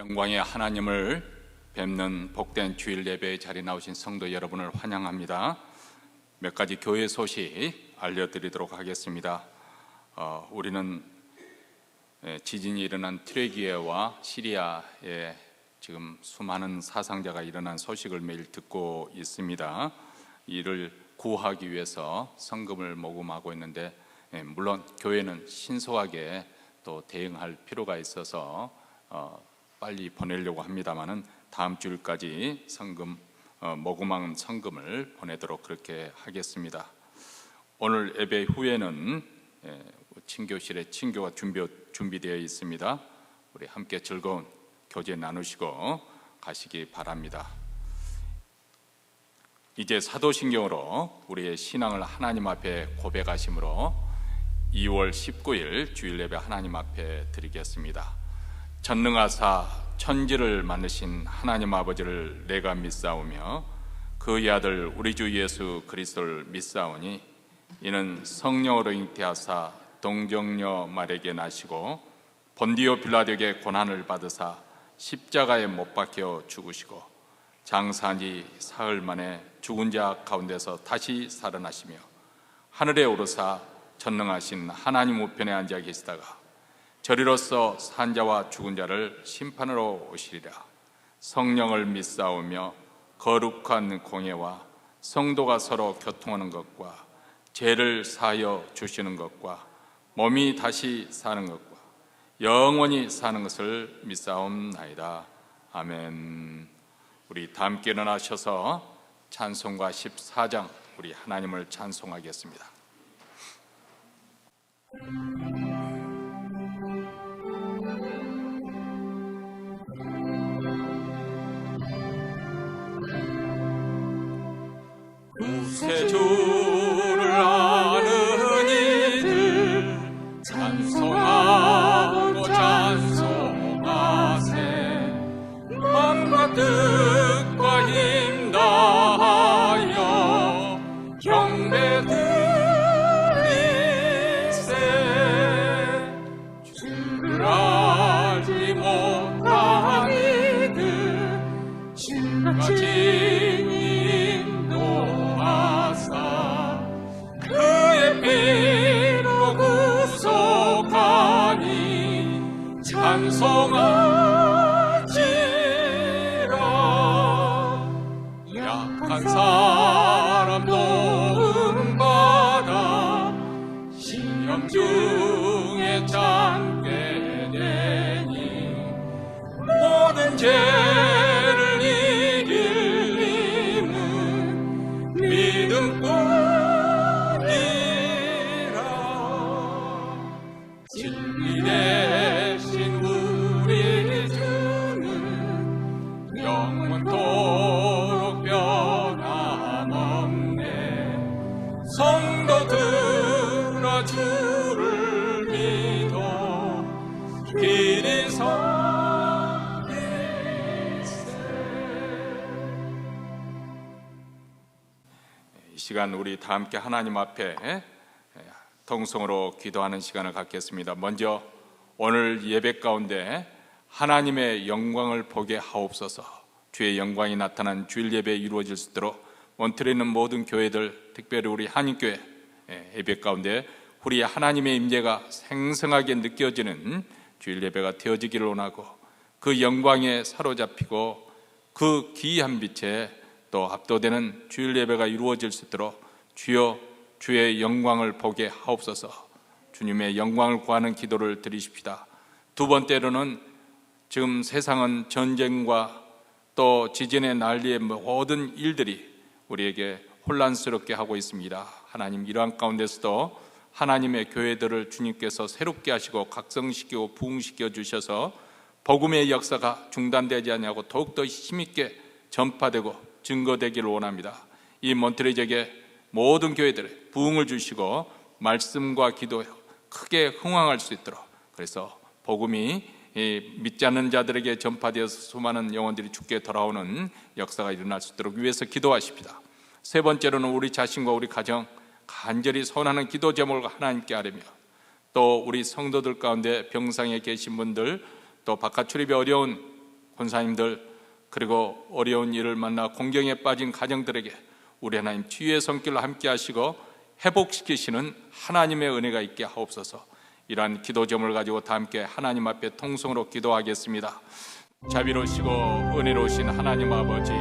영광의 하나님을 뵙는 복된 주일 예배의 자리에 나오신 성도 여러분을 환영합니다. 몇 가지 교회 소식 알려드리도록 하겠습니다. 우리는 지진이 일어난 튀르키예와 시리아에 지금 수많은 사상자가 일어난 소식을 매일 듣고 있습니다. 이를 구하기 위해서 성금을 모금하고 있는데, 물론 교회는 신속하게 또 대응할 필요가 있어서 빨리 보내려고 합니다만은 다음 주일까지 성금 모금한 성금을 보내도록 그렇게 하겠습니다. 오늘 예배 후에는 친교실에 친교가 준비되어 있습니다. 우리 함께 즐거운 교제 나누시고 가시기 바랍니다. 이제 사도신경으로 우리의 신앙을 하나님 앞에 고백하심으로 2월 19일 주일 예배 하나님 앞에 드리겠습니다. 전능하사 천지를 만드신 하나님 아버지를 내가 믿사오며 그의 아들 우리 주 예수 그리스도를 믿사오니 이는 성령으로 잉태하사 동정녀 마리아에게 나시고 본디오 빌라도에게 고난을 받으사 십자가에 못 박혀 죽으시고 장사한 지 사흘 만에 죽은 자 가운데서 다시 살아나시며 하늘에 오르사 전능하신 하나님 우편에 앉아 계시다가 저리로서 산 자와 죽은 자를 심판하러 오시리라. 성령을 믿사오며 거룩한 공예와 성도가 서로 교통하는 것과 죄를 사하여 주시는 것과 몸이 다시 사는 것과 영원히 사는 것을 믿사옵나이다. 아멘. 우리 다 함께 일어나셔서 찬송가 14장 우리 하나님을 찬송하겠습니다. 구세주를 아는 이들 찬송하고 찬송하세. 맘과 뜻과 힘 다하여 경배드리세. 주를 알지 못한 이들 주같이 찬송하지라. 약한 사람 도움받아 시험 중에 참게 되니 모든 죄를 이길 힘은 믿음뿐이라. 진리 대신 우리 주는 영원토록 변함없네. 성도들아 주를 믿어 길이 선일세. 이 시간 우리 다 함께 하나님 앞에 통성으로 기도하는 시간을 갖겠습니다. 먼저 오늘 예배 가운데 하나님의 영광을 보게 하옵소서. 주의 영광이 나타난 주일 예배 이루어질 수 있도록 몬트레에 있는 모든 교회들, 특별히 우리 한인교회 예배 가운데 우리 하나님의 임재가 생생하게 느껴지는 주일 예배가 되어지기를 원하고, 그 영광에 사로잡히고 그 기이한 빛에 또 압도되는 주일 예배가 이루어질 수 있도록 주여 주의 영광을 보게 하옵소서. 주님의 영광을 구하는 기도를 드리십시다. 두 번째로는 지금 세상은 전쟁과 또 지진의 난리의 모든 일들이 우리에게 혼란스럽게 하고 있습니다. 하나님, 이러한 가운데서도 하나님의 교회들을 주님께서 새롭게 하시고 각성시키고 부흥시켜 주셔서 복음의 역사가 중단되지 않냐고 더욱더 힘있게 전파되고 증거되기를 원합니다. 이 몬트레이 지역에 모든 교회들에 부흥을 주시고 말씀과 기도에 크게 흥황할 수 있도록, 그래서 복음이 믿지 않는 자들에게 전파되어서 수많은 영혼들이 주께 돌아오는 역사가 일어날 수 있도록 위해서 기도하십시다. 세 번째로는 우리 자신과 우리 가정 간절히 소원하는 기도 제목을 하나님께 아뢰며, 또 우리 성도들 가운데 병상에 계신 분들, 또 바깥 출입이 어려운 권사님들 그리고 어려운 일을 만나 공경에 빠진 가정들에게 우리 하나님 치유의 손길로 함께 하시고 회복시키시는 하나님의 은혜가 있게 하옵소서. 이러한 기도 제목을 가지고 다 함께 하나님 앞에 통성으로 기도하겠습니다. 자비로우시고 은혜로우신 하나님 아버지,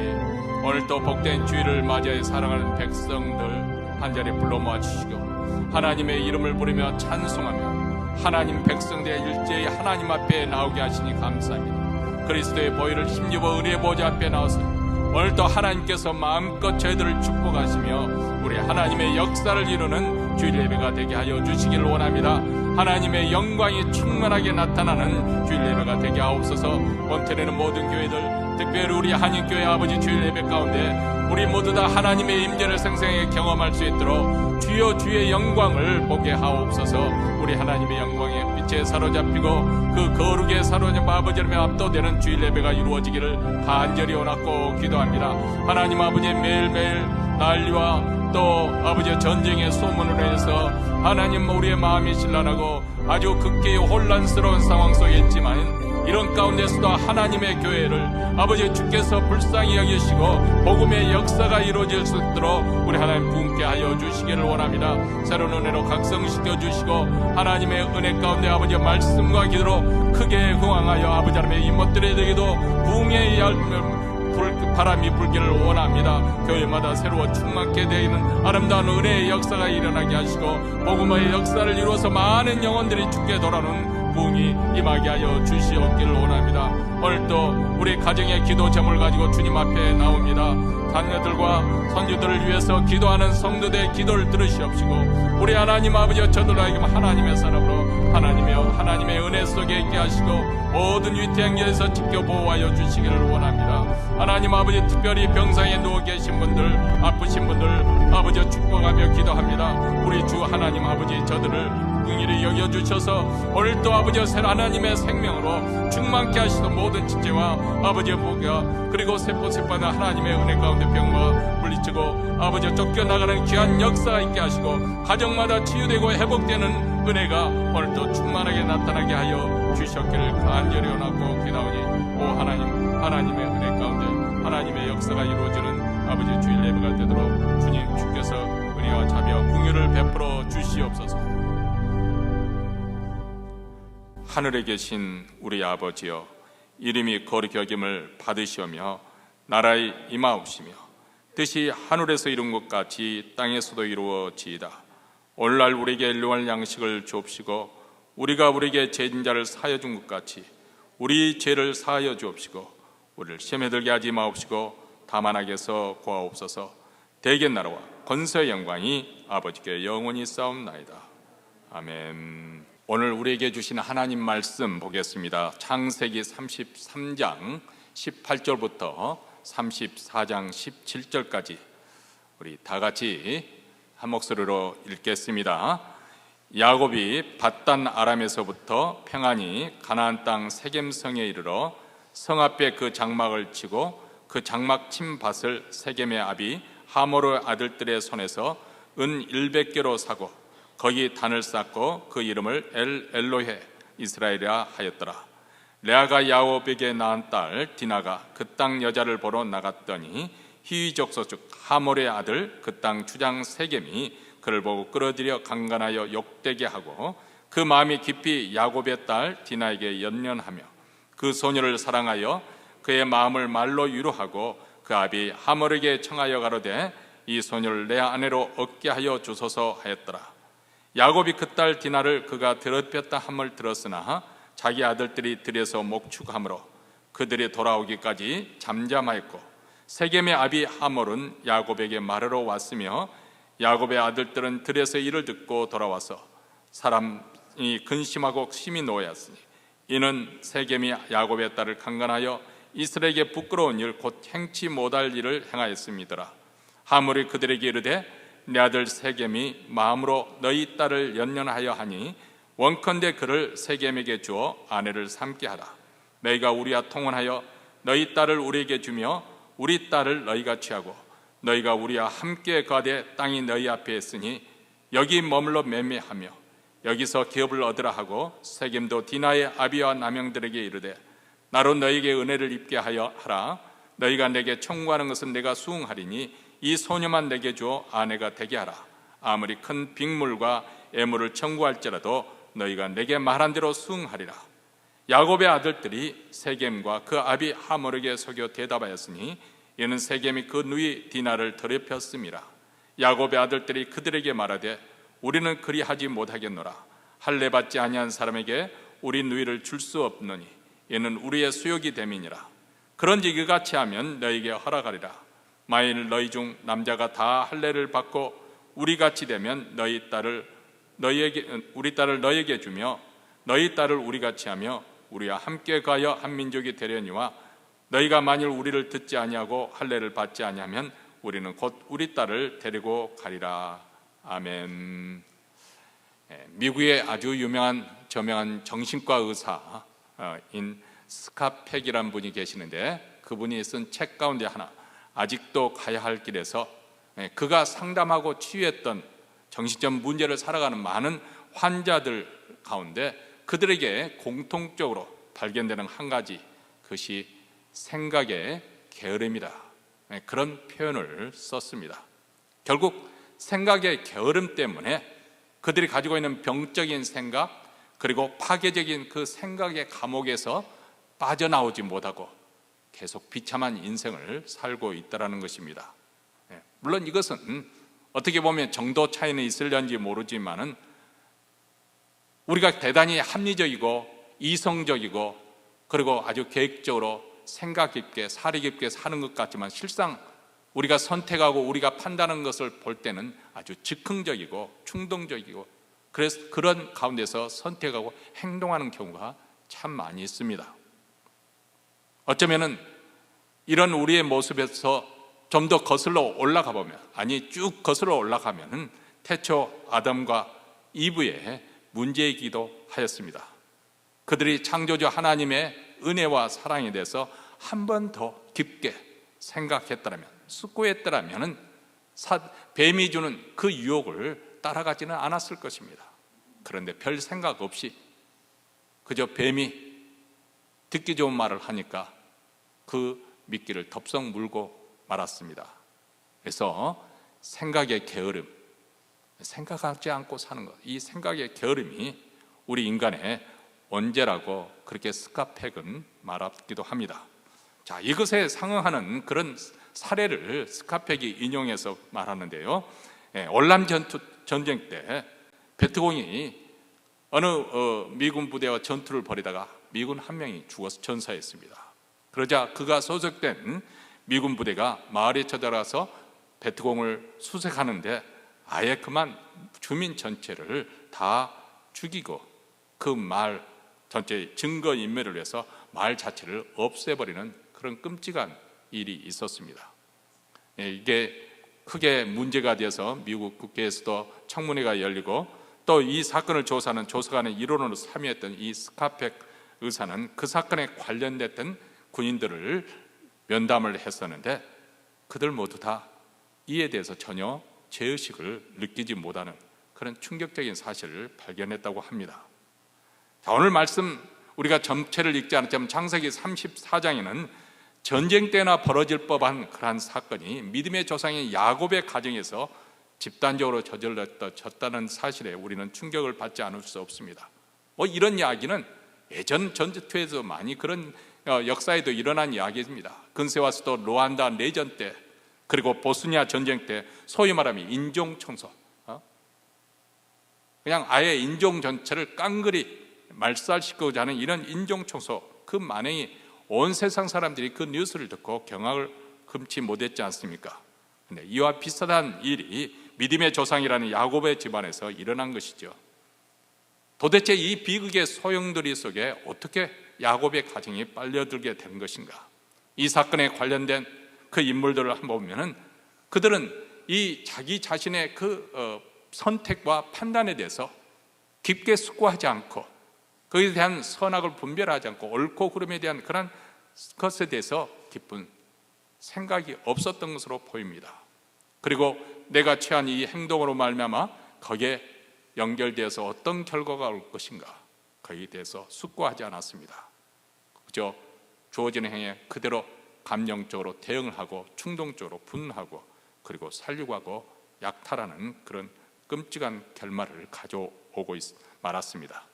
오늘도 복된 주일을 맞이해 사랑하는 백성들 한자리에 불러 모아주시고 하나님의 이름을 부르며 찬송하며 하나님 백성들의 일제히 하나님 앞에 나오게 하시니 감사합니다. 그리스도의 보혈을 힘입어 은혜의 보좌 앞에 나와서 오늘도 하나님께서 마음껏 저희들을 축복하시며 우리 하나님의 역사를 이루는 주일 예배가 되게 하여 주시기를 원합니다. 하나님의 영광이 충만하게 나타나는 주일 예배가 되게 하옵소서. 원태되는 모든 교회들, 특별히 우리 한인교회 아버지 주일 예배 가운데 우리 모두 다 하나님의 임재를 생생하게 경험할 수 있도록 주여 주의 영광을 보게 하옵소서. 우리 하나님의 영광의 빛에 사로잡히고 그 거룩에 사로잡아 아버지를 압도되는 주일 예배가 이루어지기를 간절히 원하고 기도합니다. 하나님 아버지, 매일매일 난리와 또 아버지의 전쟁의 소문으로 해서 하나님 우리의 마음이 신란하고 아주 극계의 혼란스러운 상황 속에 있지만 이런 가운데서도 하나님의 교회를 아버지 주께서 불쌍히 여기시고 복음의 역사가 이루어질 수 있도록 우리 하나님 부흥케 하여 주시기를 원합니다. 새로운 은혜로 각성시켜 주시고 하나님의 은혜 가운데 아버지의 말씀과 기도로 크게 흥황하여 아버지 하나님의 이모들에게도 부흥의 바람이 불기를 원합니다. 교회마다 새로워 충만케 되는 아름다운 은혜의 역사가 일어나게 하시고 복음의 역사를 이루어서 많은 영혼들이 주께 돌아오는 부흥이 임하게 하여 주시옵기를 원합니다. 오늘도 우리 가정의 기도 제목을 가지고 주님 앞에 나옵니다. 자녀들과 손주들을 위해서 기도하는 성도들의 기도를 들으시옵시고 우리 하나님 아버지여 저들에게 하나님의 사람으로 하나님의 은혜 속에 있게 하시고 모든 위태한 길에서 지켜보호하여 주시기를 원합니다. 하나님 아버지, 특별히 병상에 누워 계신 분들, 아프신 분들 아버지 축복하며 기도합니다. 우리 주 하나님 아버지 저들을 긍휼히 여겨주셔서 오늘도 아버지 하나님의 생명으로 충만케 하시던 모든 지체와 아버지의 복과 그리고 세포세포나 하나님의 은혜 가운데 병과 물리치고 아버지 쫓겨나가는 귀한 역사가 있게 하시고 가정마다 치유되고 회복되는 은혜가 오늘도 충만하게 나타나게 하여 주셨기를 간절히 원하고 기도하오니 오 하나님의 은혜 가운데 하나님의 역사가 이루어지는 아버지 주일 예배가 되도록 주님 주께서 은혜와 자비와 긍휼을 베풀어 주시옵소서. 하늘에 계신 우리 아버지여, 이름이 거룩히 여김을 받으시오며 나라에 임하옵시며 뜻이 하늘에서 이룬 것 같이 땅에서도 이루어지이다. 오늘날 우리에게 일용할 양식을 주옵시고 우리가 우리에게 죄진 자를 사하여 준 것 같이 우리 죄를 사하여 주옵시고 우리를 시험에 들게 하지 마옵시고 다만 악에서 구하옵소서. 대개 나라와 권세의 영광이 아버지께 영원히 싸움나이다. 아멘. 오늘 우리에게 주신 하나님 말씀 보겠습니다. 창세기 33장 18절부터 34장 17절까지 우리 다 같이 한 목소리로 읽겠습니다. 야곱이 밧단 아람에서부터 평안히 가나안 땅 세겜성에 이르러 성 앞에 그 장막을 치고 그 장막 친 밭을 세겜의 아비 하모르의 아들들의 손에서 은 100개로 사고 거기 단을 쌓고 그 이름을 엘로헤 이스라엘이라 하였더라. 레아가 야곱에게 낳은 딸 디나가 그 땅 여자를 보러 나갔더니 히위 족속 즉 하몰의 아들 그 땅 주장 세겜이 그를 보고 끌어들여 강간하여 욕되게 하고 그 마음이 깊이 야곱의 딸 디나에게 연연하며 그 소녀를 사랑하여 그의 마음을 말로 위로하고 그 아비 하몰에게 청하여 가로되 이 소녀를 내 아내로 얻게 하여 주소서 하였더라. 야곱이 그 딸 디나를 그가 더럽혔다 함을 들었으나 자기 아들들이 들에서 목축함으로 그들이 돌아오기까지 잠잠하였고 세겜의 아비 하몰은 야곱에게 말하러 왔으며 야곱의 아들들은 들에서 이를 듣고 돌아와서 사람이 근심하고 심히 노하였으니 이는 세겜이 야곱의 딸을 강간하여 이스라엘에게 부끄러운 일 곧 행치 못할 일을 행하였음이더라. 하몰이 그들에게 이르되 내 아들 세겜이 마음으로 너희 딸을 연연하여 하니 원컨대 그를 세겜에게 주어 아내를 삼게 하라. 너희가 우리와 통혼하여 너희 딸을 우리에게 주며 우리 딸을 너희가 취하고 너희가 우리와 함께 거하되 땅이 너희 앞에 있으니 여기 머물러 매매하며 여기서 기업을 얻으라 하고 세겜도 디나의 아비와 남형들에게 이르되 나로 너에게 은혜를 입게 하라. 너희가 내게 청구하는 것은 내가 수응하리니 이 소녀만 내게 주어 아내가 되게 하라. 아무리 큰 빅물과 애물을 청구할지라도 너희가 내게 말한 대로 수응하리라. 야곱의 아들들이 세겜과 그 아비 하몰에게 속여 대답하였으니 이는 세겜이 그 누이 디나를 더럽혔음이라. 야곱의 아들들이 그들에게 말하되 우리는 그리하지 못하겠노라. 할례 받지 아니한 사람에게 우리 누이를 줄 수 없노니 이는 우리의 수욕이 됨이니라. 그런지 이같이 하면 너희에게 허락하리라. 만일 너희 중 남자가 다 할례를 받고 우리같이 되면 우리 딸을 너희에게 주며 너희 딸을 우리같이 하며 우리와 함께 가여 한 민족이 되려니와 너희가 만일 우리를 듣지 아니하고 할례를 받지 아니하면 우리는 곧 우리 딸을 데리고 가리라. 아멘. 미국의 아주 유명한 저명한 정신과 의사인 스카펙이라는 분이 계시는데 그분이 쓴 책 가운데 하나, 아직도 가야 할 길에서 그가 상담하고 치유했던 정신적 문제를 살아가는 많은 환자들 가운데 그들에게 공통적으로 발견되는 한 가지, 그것이 생각의 게으름이다. 그런 표현을 썼습니다. 결국 생각의 게으름 때문에 그들이 가지고 있는 병적인 생각, 그리고 파괴적인 그 생각의 감옥에서 빠져나오지 못하고 계속 비참한 인생을 살고 있다는 것입니다. 물론 이것은 어떻게 보면 정도 차이는 있을런지 모르지만은 우리가 대단히 합리적이고 이성적이고 그리고 아주 계획적으로 생각 깊게 사리 깊게 사는 것 같지만 실상 우리가 선택하고 우리가 판단하는 것을 볼 때는 아주 즉흥적이고 충동적이고 그래서 그런 가운데서 선택하고 행동하는 경우가 참 많이 있습니다. 어쩌면은 이런 우리의 모습에서 좀 더 거슬러 올라가 보면, 아니 쭉 거슬러 올라가면은 태초 아담과 이브의 문제이기도 하였습니다. 그들이 창조주 하나님의 은혜와 사랑에 대해서 한 번 더 깊게 생각했더라면, 숙고했더라면 뱀이 주는 그 유혹을 따라가지는 않았을 것입니다. 그런데 별 생각 없이 그저 뱀이 듣기 좋은 말을 하니까 그 미끼를 덥석 물고 말았습니다. 그래서 생각의 게으름, 생각하지 않고 사는 것, 이 생각의 게으름이 우리 인간의 원죄라고 그렇게 스카펙은 말하기도 합니다. 자, 이것에 상응하는 그런 사례를 스카펙이 인용해서 말하는데요. 월남 전쟁 때 베트공이 어느 미군 부대와 전투를 벌이다가 미군 한 명이 죽어서 전사했습니다. 그러자 그가 소속된 미군 부대가 마을에 쳐들어가서 베트공을 수색하는데 아예 그만 주민 전체를 다 죽이고 그 마을 전체 증거인멸을 위해서 마을 자체를 없애버리는 그런 끔찍한 일이 있었습니다. 이게 크게 문제가 되어서 미국 국회에서도 청문회가 열리고 또 이 사건을 조사하는 조사관의 일원으로 참여했던 이 스카펙 의사는 그 사건에 관련됐던 군인들을 면담을 했었는데 그들 모두 다 이에 대해서 전혀 죄의식을 느끼지 못하는 그런 충격적인 사실을 발견했다고 합니다. 자, 오늘 말씀 우리가 전체를 읽지 않았지만 창세기 34장에는 전쟁 때나 벌어질 법한 그러한 사건이 믿음의 조상인 야곱의 가정에서 집단적으로 저질러졌다는 사실에 우리는 충격을 받지 않을 수 없습니다. 이런 이야기는 예전 전투에서 많이 그런 역사에도 일어난 이야기입니다. 근세와 수도 루안다 내전 때, 그리고 보스니아 전쟁 때 소위 말하면 인종 청소, 그냥 아예 인종 전체를 깡그리 말살시키고자 하는 이런 인종 청소, 그 만행이 온 세상 사람들이 그 뉴스를 듣고 경악을 금치 못했지 않습니까? 근데 이와 비슷한 일이 믿음의 조상이라는 야곱의 집안에서 일어난 것이죠. 도대체 이 비극의 소용돌이 속에 어떻게 야곱의 가정이 빨려들게 된 것인가? 이 사건에 관련된 그 인물들을 한번 보면은 그들은 이 자기 자신의 그 선택과 판단에 대해서 깊게 숙고하지 않고 거기에 대한 선악을 분별하지 않고 옳고 그름에 대한 그런 것에 대해서 깊은 생각이 없었던 것으로 보입니다. 그리고 내가 취한 이 행동으로 말미암아 거기에 연결되어서 어떤 결과가 올 것인가, 거기에 대해서 숙고하지 않았습니다. 그저 주어지는 행위에 그대로 감정적으로 대응을 하고 충동적으로 분노하고 그리고 살려고 하고 약탈하는 그런 끔찍한 결말을 가져오고 말았습니다.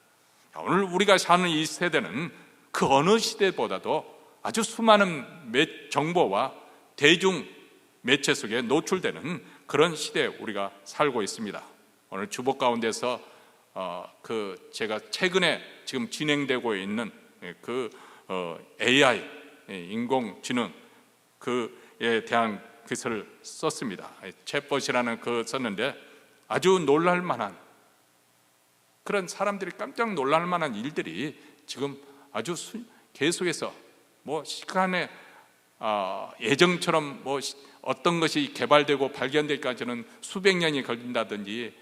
오늘 우리가 사는 이 세대는 그 어느 시대보다도 아주 수많은 정보와 대중 매체 속에 노출되는 그런 시대에 우리가 살고 있습니다. 오늘 주보 가운데서 제가 최근에 지금 진행되고 있는 AI 인공지능 그에 대한 글을 썼습니다. 챗봇이라는 썼는데 아주 놀랄 만한 그런 사람들이 깜짝 놀랄 만한 일들이 지금 아주 계속해서 시간에 예정처럼 어떤 것이 개발되고 발견될까지는 수백 년이 걸린다든지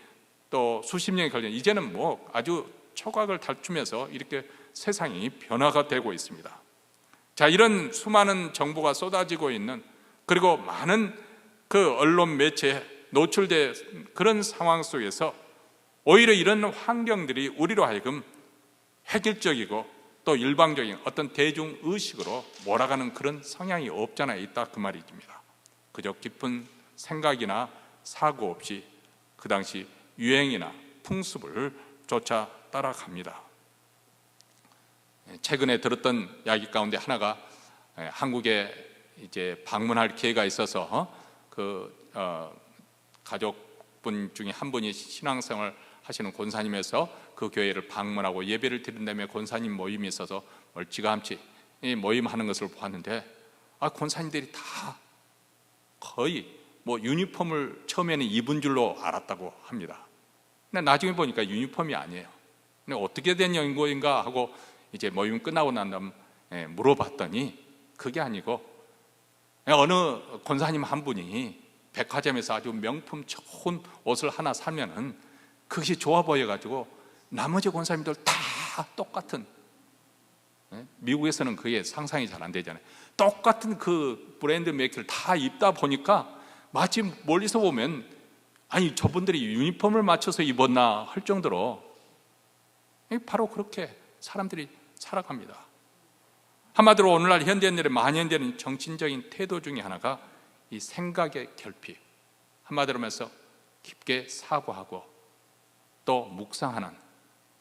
또 수십 년이 걸린 이제는 아주 초각을 달추면서 이렇게 세상이 변화가 되고 있습니다. 자, 이런 수많은 정보가 쏟아지고 있는 그리고 많은 그 언론 매체에 노출된 그런 상황 속에서 오히려 이런 환경들이 우리로 하여금 획일적이고 또 일방적인 어떤 대중의식으로 몰아가는 그런 성향이 없잖아 있다 그 말입니다. 그저 깊은 생각이나 사고 없이 그 당시 유행이나 풍습을 쫓아 따라갑니다. 최근에 들었던 이야기 가운데 하나가 한국에 이제 방문할 기회가 있어서 가족분 중에 한 분이 신앙생활 하시는 권사님에서 그 교회를 방문하고 예배를 드린 다음에 권사님 모임이 있어서 멀찌감치 모임하는 것을 보았는데 권사님들이 다 거의 유니폼을 처음에는 입은 줄로 알았다고 합니다. 근데 나중에 보니까 유니폼이 아니에요. 근데 어떻게 된 연구인가 하고 이제 모임 끝나고 난 다음 물어봤더니 그게 아니고 어느 권사님 한 분이 백화점에서 아주 명품 좋은 옷을 하나 사면은 그것이 좋아 보여가지고 나머지 권사님들 다 똑같은, 미국에서는 그게 상상이 잘 안 되잖아요. 똑같은 그 브랜드 매크를 다 입다 보니까 마치 멀리서 보면 아니 저분들이 유니폼을 맞춰서 입었나 할 정도로 바로 그렇게 사람들이 살아갑니다. 한마디로 오늘날 현대인들의 만연되는 정신적인 태도 중에 하나가 이 생각의 결핍, 한마디로 하면서 깊게 사고하고 또 묵상하는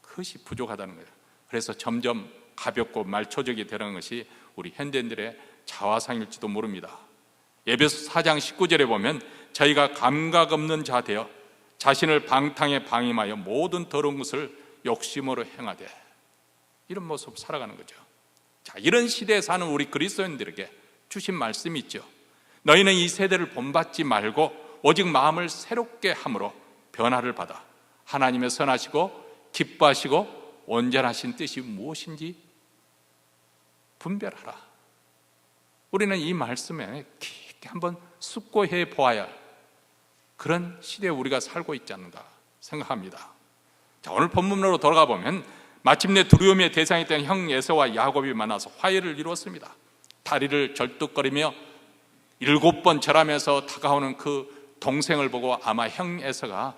그것이 부족하다는 거예요. 그래서 점점 가볍고 말초적이 되는 것이 우리 현대인들의 자화상일지도 모릅니다. 에베소 4장 19절에 보면 저희가 감각 없는 자 되어 자신을 방탕에 방임하여 모든 더러운 것을 욕심으로 행하되, 이런 모습 살아가는 거죠. 자, 이런 시대에 사는 우리 그리스도인들에게 주신 말씀이 있죠. 너희는 이 세대를 본받지 말고 오직 마음을 새롭게 함으로 변화를 받아 하나님의 선하시고 기뻐하시고 온전하신 뜻이 무엇인지 분별하라. 우리는 이 말씀에 깊게 한번 숙고해 보아야 할 그런 시대에 우리가 살고 있지 않는가 생각합니다. 자, 오늘 본문으로 돌아가 보면 마침내 두려움의 대상이 된 형 에서와 야곱이 만나서 화해를 이루었습니다. 다리를 절뚝거리며 7번 절하면서 다가오는 그 동생을 보고 아마 형 에서가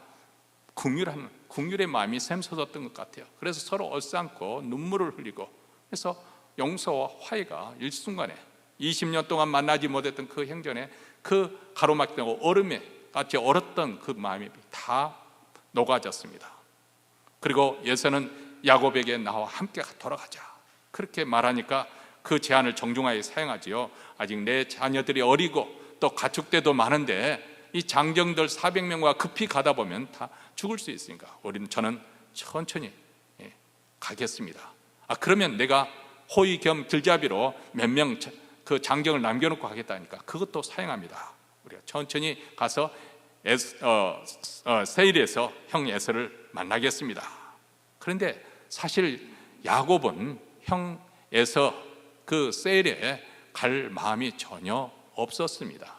긍휼의 마음이 샘솟았던 것 같아요. 그래서 서로 얼싸안고 눈물을 흘리고, 그래서 용서와 화해가 일순간에 20년 동안 만나지 못했던 그 형제의 그 가로막히고 얼음에 같이 얼었던 그 마음이 다 녹아졌습니다. 그리고 에서는 야곱에게 나와 함께 돌아가자 그렇게 말하니까 그 제안을 정중하게 사용하지요. 아직 내 자녀들이 어리고 또 가축대도 많은데 이 장정들 400명과 급히 가다 보면 다 죽을 수 있으니까 저는 천천히 가겠습니다. 그러면 내가 호의 겸 길잡이로 몇 명 그 장정을 남겨놓고 가겠다니까 그것도 사용합니다. 우리가 천천히 가서 세일에서 형 에서를 만나겠습니다. 그런데 사실 야곱은 형 에서 그 세일에 갈 마음이 전혀 없었습니다.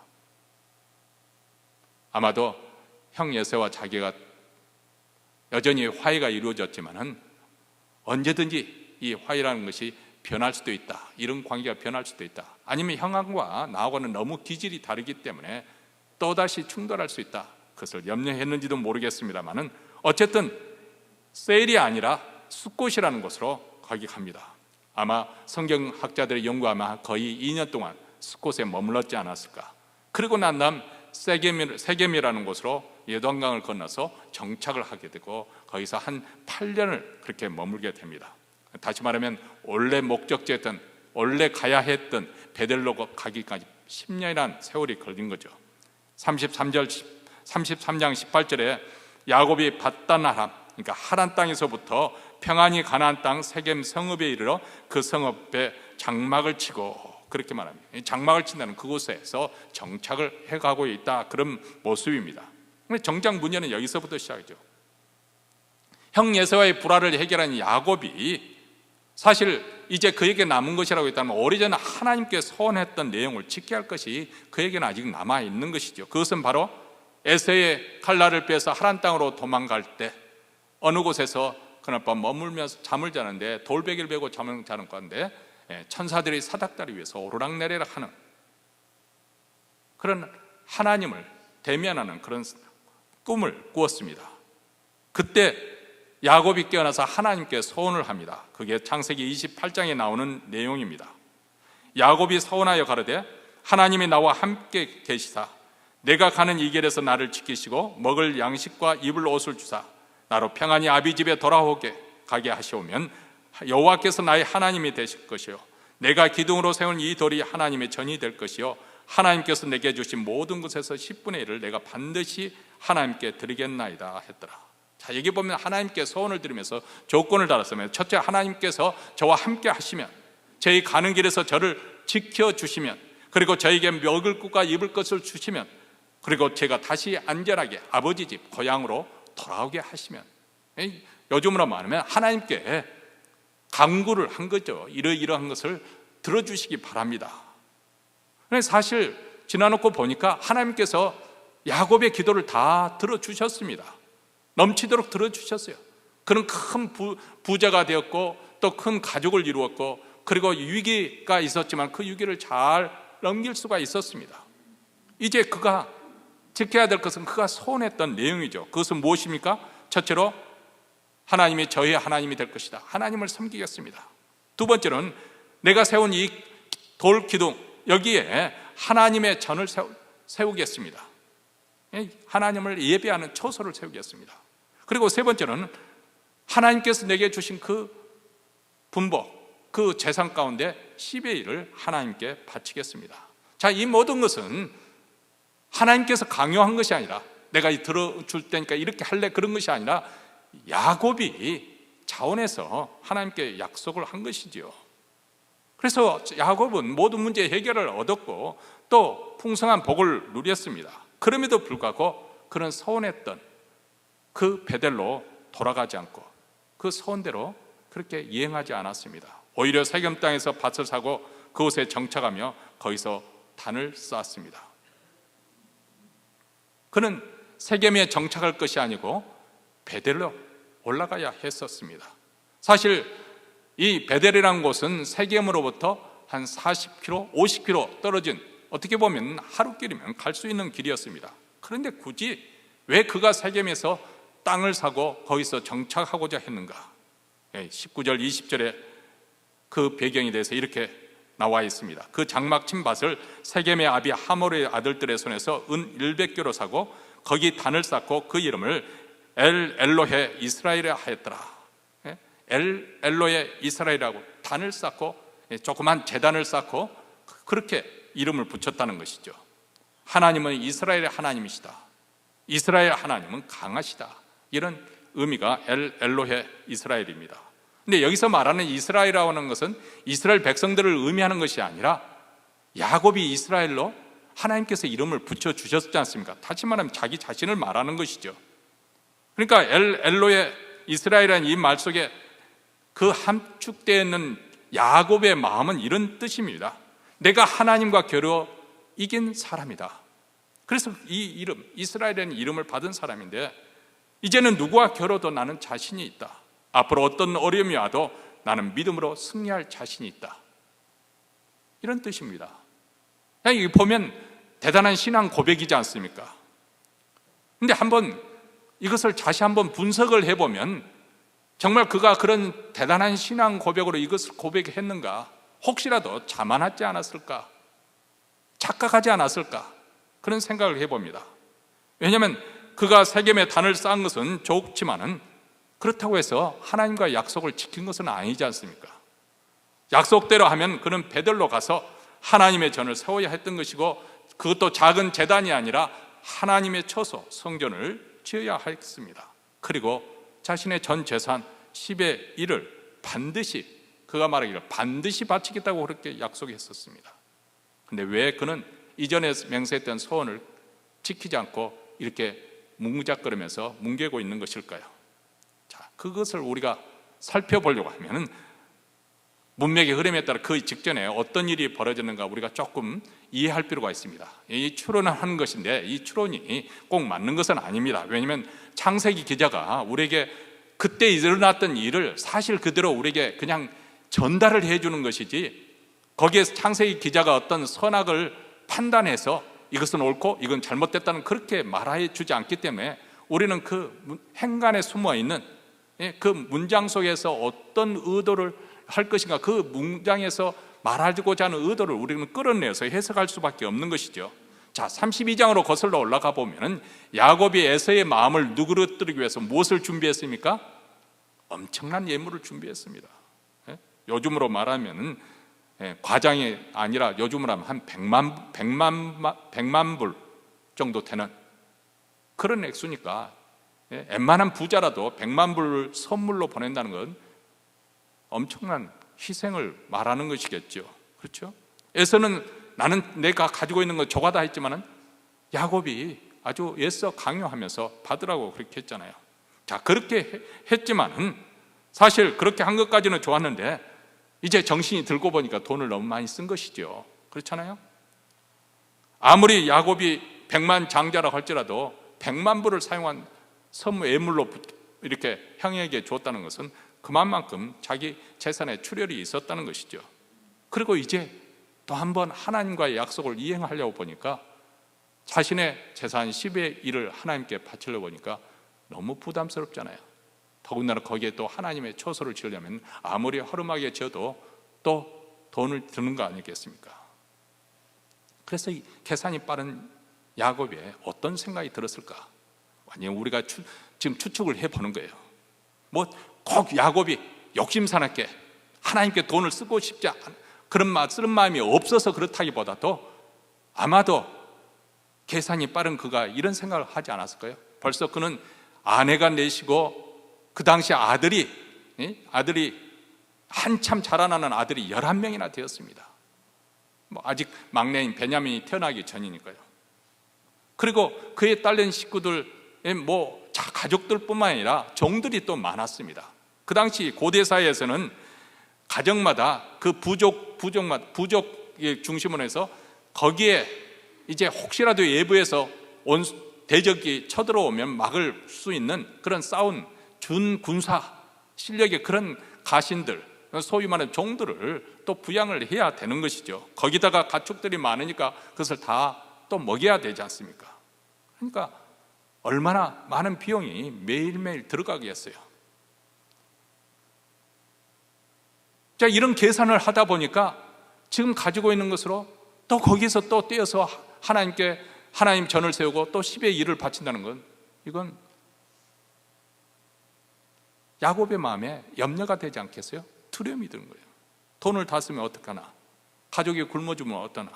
아마도 형 에서와 자기가 여전히 화해가 이루어졌지만은 언제든지 이 화해라는 것이 변할 수도 있다, 이런 관계가 변할 수도 있다, 아니면 형과 나하고는 너무 기질이 다르기 때문에 또다시 충돌할 수 있다, 그것을 염려했는지도 모르겠습니다만은 어쨌든 세일이 아니라 숫곳이라는 곳으로 거기 갑니다. 아마 성경학자들이 연구하면 거의 2년 동안 스콧에 머물렀지 않았을까. 그리고 난 다음 세겜이라는 곳으로 요단강을 건너서 정착을 하게 되고 거기서 한 8년을 그렇게 머물게 됩니다. 다시 말하면 원래 목적지였던, 원래 가야 했던 베델로 가기까지 10년이라는 세월이 걸린 거죠. 33장 18절에 야곱이 밧단 아람, 그러니까 하란 땅에서부터 평안히 가나안 땅 세겜 성읍에 이르러 그 성읍에 장막을 치고, 그렇게 말합니다. 장막을 친다는 그곳에서 정착을 해가고 있다, 그런 모습입니다. 정작 문제는 여기서부터 시작이죠. 형 에사와의 불화를 해결한 야곱이 사실 이제 그에게 남은 것이라고 했다면 오래전에 하나님께 서원했던 내용을 지켜야 할 것이 그에게는 아직 남아있는 것이죠. 그것은 바로 에서의 칼날을 빼서 하란 땅으로 도망갈 때 어느 곳에서 그날 밤 머물면서 잠을 자는데, 돌베개를 베고 잠을 자는 건데 천사들이 사닥다리 위에서 오르락내리락 하는 그런 하나님을 대면하는 그런 꿈을 꾸었습니다. 그때 야곱이 깨어나서 하나님께 소원을 합니다. 그게 창세기 28장에 나오는 내용입니다. 야곱이 서원하여 가로되 하나님이 나와 함께 계시사 내가 가는 이 길에서 나를 지키시고 먹을 양식과 입을 옷을 주사 나로 평안히 아비 집에 돌아오게 가게 하시오면 여호와께서 나의 하나님이 되실 것이요 내가 기둥으로 세운 이 돌이 하나님의 전이 될 것이요 하나님께서 내게 주신 모든 것에서 10분의 1을 내가 반드시 하나님께 드리겠나이다 했더라. 자, 여기 보면 하나님께 소원을 드리면서 조건을 달았으면, 첫째, 하나님께서 저와 함께 하시면, 저희 가는 길에서 저를 지켜주시면, 그리고 저에게 먹을 것과 입을 것을 주시면, 그리고 제가 다시 안전하게 아버지 집 고향으로 돌아오게 하시면, 요즘으로 말하면 하나님께 간구를 한 거죠. 이러한 것을 들어주시기 바랍니다. 사실 지나놓고 보니까 하나님께서 야곱의 기도를 다 들어주셨습니다. 넘치도록 들어주셨어요. 그는 큰 부자가 되었고 또 큰 가족을 이루었고, 그리고 위기가 있었지만 그 위기를 잘 넘길 수가 있었습니다. 이제 그가 지켜야 될 것은 그가 소원했던 내용이죠. 그것은 무엇입니까? 첫째로 하나님이 저의 하나님이 될 것이다. 하나님을 섬기겠습니다. 두 번째는 내가 세운 이 돌기둥, 여기에 하나님의 전을 세우겠습니다. 하나님을 예배하는 초소를 세우겠습니다. 그리고 세 번째는 하나님께서 내게 주신 그 분복, 그 재산 가운데 10의 1을 하나님께 바치겠습니다. 자, 이 모든 것은 하나님께서 강요한 것이 아니라, 내가 들어줄 테니까 이렇게 할래, 그런 것이 아니라 야곱이 자원해서 하나님께 약속을 한 것이지요. 그래서 야곱은 모든 문제 해결을 얻었고 또 풍성한 복을 누렸습니다. 그럼에도 불구하고 그는 서원했던 그 베델로 돌아가지 않고 그 서원대로 그렇게 이행하지 않았습니다. 오히려 세겜 땅에서 밭을 사고 그곳에 정착하며 거기서 단을 쌓았습니다. 그는 세겜에 정착할 것이 아니고 베델로 올라가야 했었습니다. 사실 이 베델이라는 곳은 세겜으로부터 한 40km, 50km 떨어진, 어떻게 보면 하루길이면 갈 수 있는 길이었습니다. 그런데 굳이 왜 그가 세겜에서 땅을 사고 거기서 정착하고자 했는가? 19절, 20절에 그 배경에 대해서 이렇게 나와 있습니다. 그 장막 친 밭을 세겜의 아비 하몰의 아들들의 손에서 은 100개로 사고 거기 단을 쌓고 그 이름을 엘로헤 이스라엘이라 하였더라. 엘로헤 이스라엘이라고 단을 쌓고 조그만 제단을 쌓고 그렇게 이름을 붙였다는 것이죠. 하나님은 이스라엘의 하나님이시다. 이스라엘 하나님은 강하시다. 이런 의미가 엘로헤 이스라엘입니다. 근데 여기서 말하는 이스라엘이라고 하는 것은 이스라엘 백성들을 의미하는 것이 아니라 야곱이 이스라엘로 하나님께서 이름을 붙여주셨지 않습니까? 다시 말하면 자기 자신을 말하는 것이죠. 그러니까 엘로헤 이스라엘이라는 이 말 속에 그 함축되어 있는 야곱의 마음은 이런 뜻입니다. 내가 하나님과 겨루어 이긴 사람이다. 그래서 이 이름, 이스라엘이라는 이름을 받은 사람인데 이제는 누구와 겨뤄도 나는 자신이 있다. 앞으로 어떤 어려움이 와도 나는 믿음으로 승리할 자신이 있다. 이런 뜻입니다. 여기 보면 대단한 신앙 고백이지 않습니까? 근데 한번 이것을 다시 한번 분석을 해보면 정말 그가 그런 대단한 신앙 고백으로 이것을 고백했는가? 혹시라도 자만하지 않았을까? 착각하지 않았을까? 그런 생각을 해봅니다. 왜냐하면 그가 세겜에 단을 쌓은 것은 좋지만은 그렇다고 해서 하나님과의 약속을 지킨 것은 아니지 않습니까? 약속대로 하면 그는 베들로 가서 하나님의 전을 세워야 했던 것이고, 그것도 작은 제단이 아니라 하나님의 처소 성전을 지어야 했습니다. 그리고 자신의 전 재산 10의 1을 반드시, 그가 말하기를 반드시 바치겠다고 그렇게 약속했었습니다. 근데 왜 그는 이전에 맹세했던 소원을 지키지 않고 이렇게 뭉무작거리면서 뭉개고 있는 것일까요? 자, 그것을 우리가 살펴보려고 하면은 문맥의 흐름에 따라 그 직전에 어떤 일이 벌어졌는가 우리가 조금 이해할 필요가 있습니다. 이 추론을 하는 것인데 이 추론이 꼭 맞는 것은 아닙니다. 왜냐하면 창세기 기자가 우리에게 그때 일어났던 일을 사실 그대로 우리에게 그냥 전달을 해주는 것이지, 거기에 창세기 기자가 어떤 선악을 판단해서 이것은 옳고 이건 잘못됐다는 그렇게 말해 주지 않기 때문에 우리는 그 행간에 숨어 있는 그 문장 속에서 어떤 의도를 할 것인가, 그 문장에서 말하고자 하는 의도를 우리는 끌어내서 해석할 수밖에 없는 것이죠. 자, 32장으로 거슬러 올라가 보면 야곱이 에서의 마음을 누그러뜨리기 위해서 무엇을 준비했습니까? 엄청난 예물을 준비했습니다. 요즘으로 말하면 과장이 아니라 요즘으로 하면 한 100만 불 정도 되는 그런 액수니까, 웬만한 부자라도 100만 불을 선물로 보낸다는 건 엄청난 희생을 말하는 것이겠죠. 그렇죠? 에서는 나는 내가 가지고 있는 거 조가다 했지만은 야곱이 아주 애써 강요하면서 받으라고 그렇게 했잖아요. 자, 그렇게 했지만은 사실 그렇게 한 것까지는 좋았는데 이제 정신이 들고 보니까 돈을 너무 많이 쓴 것이죠. 그렇잖아요? 아무리 야곱이 100만 장자라고 할지라도 100만 불을 사용한 선물 예물로 이렇게 형에게 줬다는 것은 그만큼 자기 재산에 출혈이 있었다는 것이죠. 그리고 이제 또 한 번 하나님과의 약속을 이행하려고 보니까 자신의 재산 10의 1을 하나님께 바치려고 보니까 너무 부담스럽잖아요. 더군다나 거기에 또 하나님의 처소를 지으려면 아무리 허름하게 지어도 또 돈을 드는 거 아니겠습니까? 그래서 이 계산이 빠른 야곱에 어떤 생각이 들었을까? 완전히 우리가 지금 추측을 해보는 거예요. 뭐 꼭 야곱이 욕심사납게 하나님께 돈을 쓰고 싶지 않은 그런 쓰는 마음이 없어서 그렇다기보다도 아마도 계산이 빠른 그가 이런 생각을 하지 않았을까요? 벌써 그는 아내가 넷이고 그 당시 아들이 한참 자라나는 아들이 11명이나 되었습니다. 뭐 아직 막내인 베냐민이 태어나기 전이니까요. 그리고 그에 딸린 식구들, 가족들뿐만 아니라 종들이 또 많았습니다. 그 당시 고대 사회에서는 가정마다 그 부족의 중심으로 해서 거기에 이제 혹시라도 외부에서 온 대적이 쳐들어오면 막을 수 있는 그런 싸운 준군사 실력의 그런 가신들, 소위 말하는 종들을 또 부양을 해야 되는 것이죠. 거기다가 가축들이 많으니까 그것을 다 또 먹여야 되지 않습니까? 그러니까 얼마나 많은 비용이 매일매일 들어가겠어요. 자, 이런 계산을 하다 보니까 지금 가지고 있는 것으로 또 거기서 또 떼어서 하나님께 하나님 전을 세우고 또 10의 1을 바친다는 건, 이건 야곱의 마음에 염려가 되지 않겠어요? 두려움이 드는 거예요. 돈을 다 쓰면 어떡하나, 가족이 굶어 죽으면 어떠나,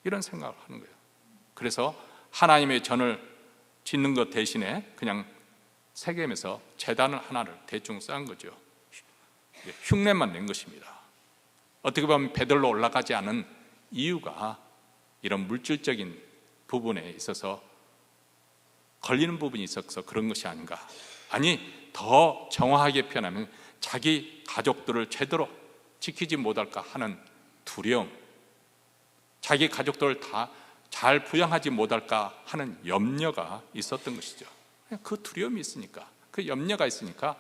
이런 생각을 하는 거예요. 그래서 하나님의 전을 짓는 것 대신에 그냥 세겜에서 제단을 하나를 대충 쌓은 거죠. 흉내만 낸 것입니다. 어떻게 보면 베들로 올라가지 않은 이유가 이런 물질적인 부분에 있어서 걸리는 부분이 있어서 그런 것이 아닌가. 아니, 더 정확하게 표현하면 자기 가족들을 제대로 지키지 못할까 하는 두려움, 자기 가족들을 다 잘 부양하지 못할까 하는 염려가 있었던 것이죠. 그 두려움이 있으니까, 그 염려가 있으니까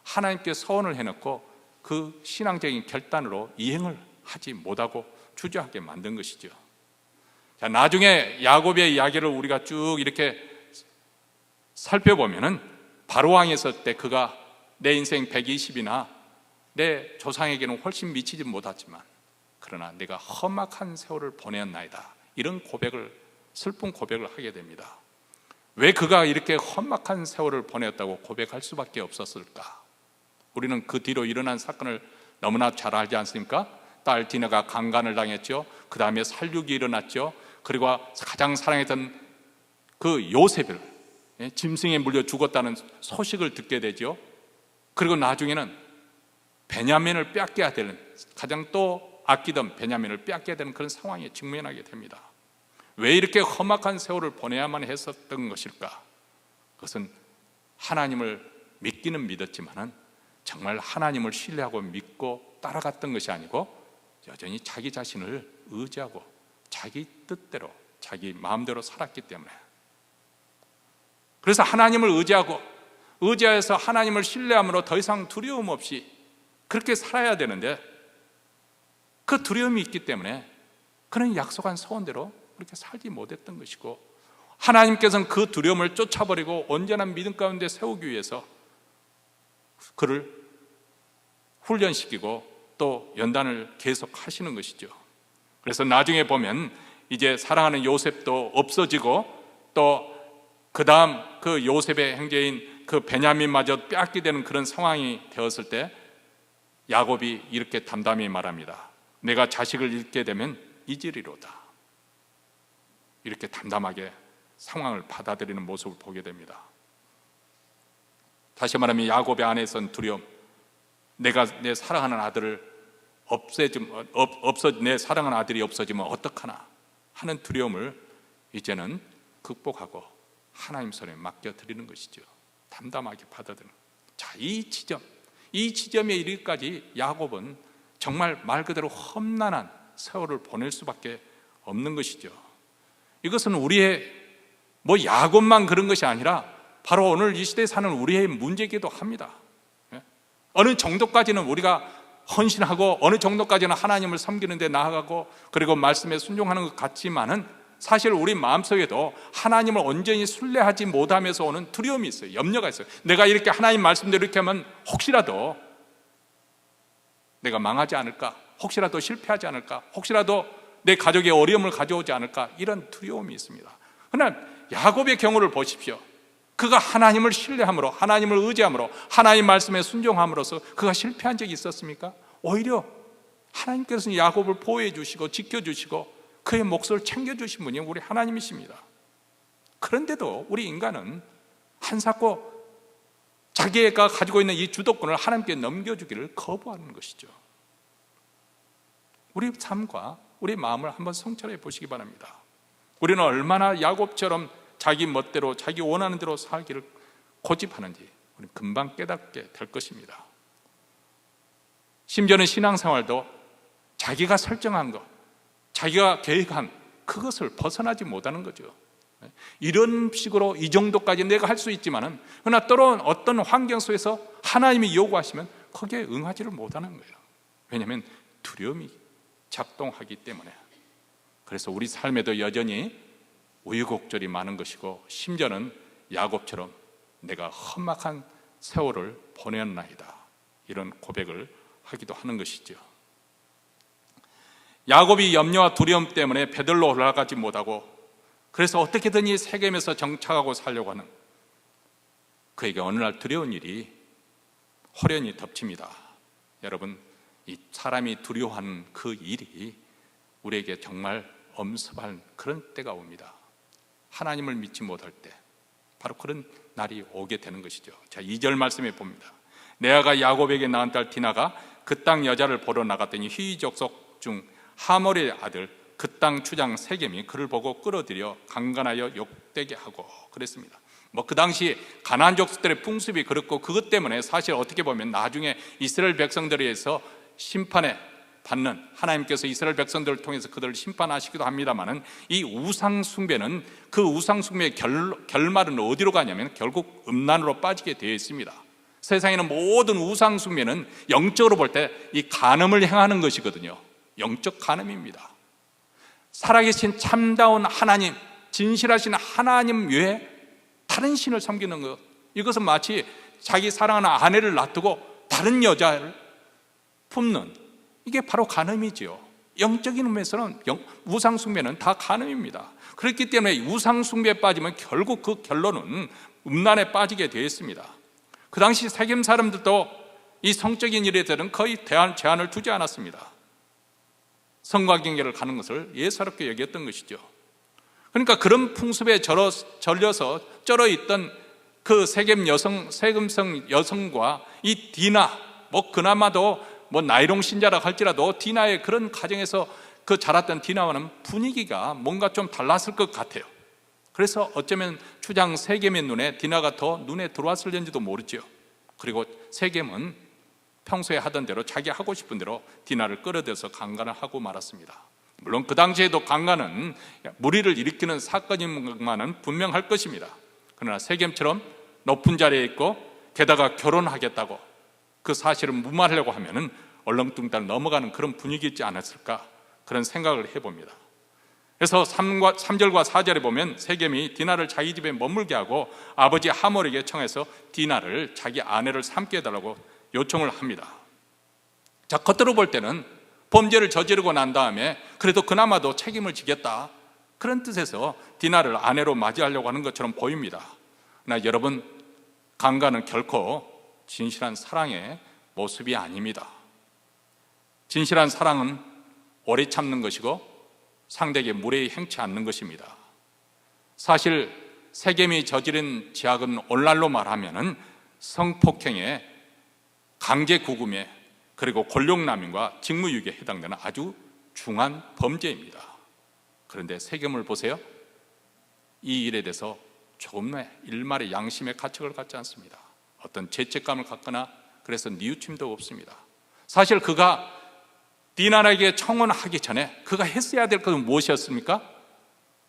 하나님께 서원을 해놓고 그 신앙적인 결단으로 이행을 하지 못하고 주저하게 만든 것이죠. 자, 나중에 야곱의 이야기를 우리가 쭉 이렇게 살펴보면은 바로 왕이 있을 때 그가 내 인생 120이나 내 조상에게는 훨씬 미치지 못했지만 그러나 내가 험악한 세월을 보내었나이다. 이런 고백을, 슬픈 고백을 하게 됩니다. 왜 그가 이렇게 험악한 세월을 보냈다고 고백할 수밖에 없었을까? 우리는 그 뒤로 일어난 사건을 너무나 잘 알지 않습니까? 딸 디나가 강간을 당했죠. 그 다음에 살육이 일어났죠. 그리고 가장 사랑했던 그 요셉을 짐승에 물려 죽었다는 소식을 듣게 되죠. 그리고 나중에는 베냐민을 빼앗겨야 되는, 가장 또 아끼던 베냐민을 빼앗겨야 되는 그런 상황에 직면하게 됩니다. 왜 이렇게 험악한 세월을 보내야만 했었던 것일까? 그것은 하나님을 믿기는 믿었지만은 정말 하나님을 신뢰하고 믿고 따라갔던 것이 아니고 여전히 자기 자신을 의지하고 자기 뜻대로, 자기 마음대로 살았기 때문에, 그래서 하나님을 의지해서 하나님을 신뢰함으로 더 이상 두려움 없이 그렇게 살아야 되는데, 그 두려움이 있기 때문에 그는 약속한 소원대로 그렇게 살지 못했던 것이고, 하나님께서는 그 두려움을 쫓아버리고 온전한 믿음 가운데 세우기 위해서 그를 훈련시키고 또 연단을 계속 하시는 것이죠. 그래서 나중에 보면 이제 사랑하는 요셉도 없어지고, 또 그 다음 그 요셉의 형제인 그 베냐민마저 빼앗게 되는 그런 상황이 되었을 때 야곱이 이렇게 담담히 말합니다. 내가 자식을 잃게 되면 잊으리로다. 이렇게 담담하게 상황을 받아들이는 모습을 보게 됩니다. 다시 말하면 야곱의 안에 있었던 두려움, 내가 내 사랑하는 아들을 내 사랑하는 아들이 없어지면 어떡하나 하는 두려움을 이제는 극복하고 하나님 손에 맡겨드리는 것이죠. 담담하게 받아들이는. 자, 이 지점에 이르기까지 야곱은 정말 말 그대로 험난한 세월을 보낼 수밖에 없는 것이죠. 이것은 우리의 야곱만 그런 것이 아니라 바로 오늘 이 시대에 사는 우리의 문제이기도 합니다. 어느 정도까지는 우리가 헌신하고 어느 정도까지는 하나님을 섬기는 데 나아가고 그리고 말씀에 순종하는 것 같지만은 사실 우리 마음속에도 하나님을 온전히 신뢰하지 못하면서 오는 두려움이 있어요. 염려가 있어요. 내가 이렇게 하나님 말씀대로 이렇게 하면 혹시라도 내가 망하지 않을까? 혹시라도 실패하지 않을까? 혹시라도 내 가족에 어려움을 가져오지 않을까? 이런 두려움이 있습니다. 그러나 야곱의 경우를 보십시오. 그가 하나님을 신뢰함으로, 하나님을 의지함으로, 하나님 말씀에 순종함으로써 그가 실패한 적이 있었습니까? 오히려 하나님께서는 야곱을 보호해 주시고 지켜주시고 그의 몫을 챙겨주신 분이 우리 하나님이십니다. 그런데도 우리 인간은 한사코 자기가 가지고 있는 이 주도권을 하나님께 넘겨주기를 거부하는 것이죠. 우리 삶과 우리 마음을 한번 성찰해 보시기 바랍니다. 우리는 얼마나 야곱처럼 자기 멋대로 자기 원하는 대로 살기를 고집하는지 우리는 금방 깨닫게 될 것입니다. 심지어는 신앙생활도 자기가 설정한 것, 자기가 계획한 그것을 벗어나지 못하는 거죠. 이런 식으로 이 정도까지 내가 할 수 있지만은 그러나 때로는 어떤 환경 속에서 하나님이 요구하시면 거기에 응하지를 못하는 거예요. 왜냐하면 두려움이 작동하기 때문에. 그래서 우리 삶에도 여전히 우여곡절이 많은 것이고, 심지어는 야곱처럼 내가 험악한 세월을 보냈나이다, 이런 고백을 하기도 하는 것이죠. 야곱이 염려와 두려움 때문에 베들로 올라가지 못하고, 그래서 어떻게든 세겜에서 정착하고 살려고 하는 그에게 어느 날 두려운 일이 호련히 덮칩니다. 여러분, 이 사람이 두려워하는 그 일이 우리에게 정말 엄습한 그런 때가 옵니다. 하나님을 믿지 못할 때 바로 그런 날이 오게 되는 것이죠. 자, 2절 말씀에 봅니다. 레아가 야곱에게 낳은 딸 디나가 그 땅 여자를 보러 나갔더니 히위 족속 중 하몰의 아들 그 땅 추장 세겜이 그를 보고 끌어들여 강간하여 욕되게 하고 그랬습니다. 그 당시 가나안 족속들의 풍습이 그렇고, 그것 때문에 사실 어떻게 보면 나중에 이스라엘 백성들에 의해서 심판에 받는, 하나님께서 이스라엘 백성들을 통해서 그들을 심판하시기도 합니다만은, 이 우상 숭배는, 그 우상 숭배의 결말은 어디로 가냐면 결국 음란으로 빠지게 되어 있습니다. 세상에는 모든 우상 숭배는 영적으로 볼 때 이 간음을 행하는 것이거든요. 영적 간음입니다. 살아계신 참다운 하나님, 진실하신 하나님 외에 다른 신을 섬기는 것, 이것은 마치 자기 사랑하는 아내를 놔두고 다른 여자를 품는, 이게 바로 간음이지요. 영적인 의미에서는 우상숭배는 다 간음입니다. 그렇기 때문에 우상숭배에 빠지면 결국 그 결론은 음란에 빠지게 되어 있습니다. 그 당시 세겜 사람들도 이 성적인 일에 대해서는 거의 제한을 두지 않았습니다. 성관계를 가는 것을 예사롭게 여겼던 것이죠. 그러니까 그런 풍습에 절려서 쩔어있던 그 세금성 여성과 이 디나, 그나마도 나이롱 신자라 할지라도 디나의 그런 가정에서 그 자랐던 디나와는 분위기가 뭔가 좀 달랐을 것 같아요. 그래서 어쩌면 추장 세겜의 눈에 디나가 더 눈에 들어왔을는지도 모르죠. 그리고 세겜은 평소에 하던 대로 자기 하고 싶은 대로 디나를 끌어들여서 강간을 하고 말았습니다. 물론 그 당시에도 강간은 무리를 일으키는 사건인 것만은 분명할 것입니다. 그러나 세겜처럼 높은 자리에 있고 게다가 결혼하겠다고 그 사실을 무마하려고 하면은 얼렁뚱땅 넘어가는 그런 분위기있지 않았을까, 그런 생각을 해봅니다. 그래서 3절과 4절에 보면 세겜이 디나를 자기 집에 머물게 하고 아버지 하몰에게 청해서 디나를 자기 아내를 삼게 해달라고 요청을 합니다. 자, 겉으로 볼 때는 범죄를 저지르고 난 다음에 그래도 그나마도 책임을 지겠다, 그런 뜻에서 디나를 아내로 맞이하려고 하는 것처럼 보입니다. 그러나 여러분, 강간은 결코 진실한 사랑의 모습이 아닙니다. 진실한 사랑은 오래 참는 것이고 상대에게 무례히 행치 않는 것입니다. 사실 세겜이 저지른 죄악은 오늘날로 말하면 성폭행에 강제 구금에 그리고 권력남용과 직무유기에 해당되는 아주 중한 범죄입니다. 그런데 세겜을 보세요. 이 일에 대해서 조금의 일말의 양심의 가책을 갖지 않습니다. 어떤 죄책감을 갖거나 그래서 뉘우침도 없습니다. 사실 그가 디나에게 청혼하기 전에 그가 했어야 될 것은 무엇이었습니까?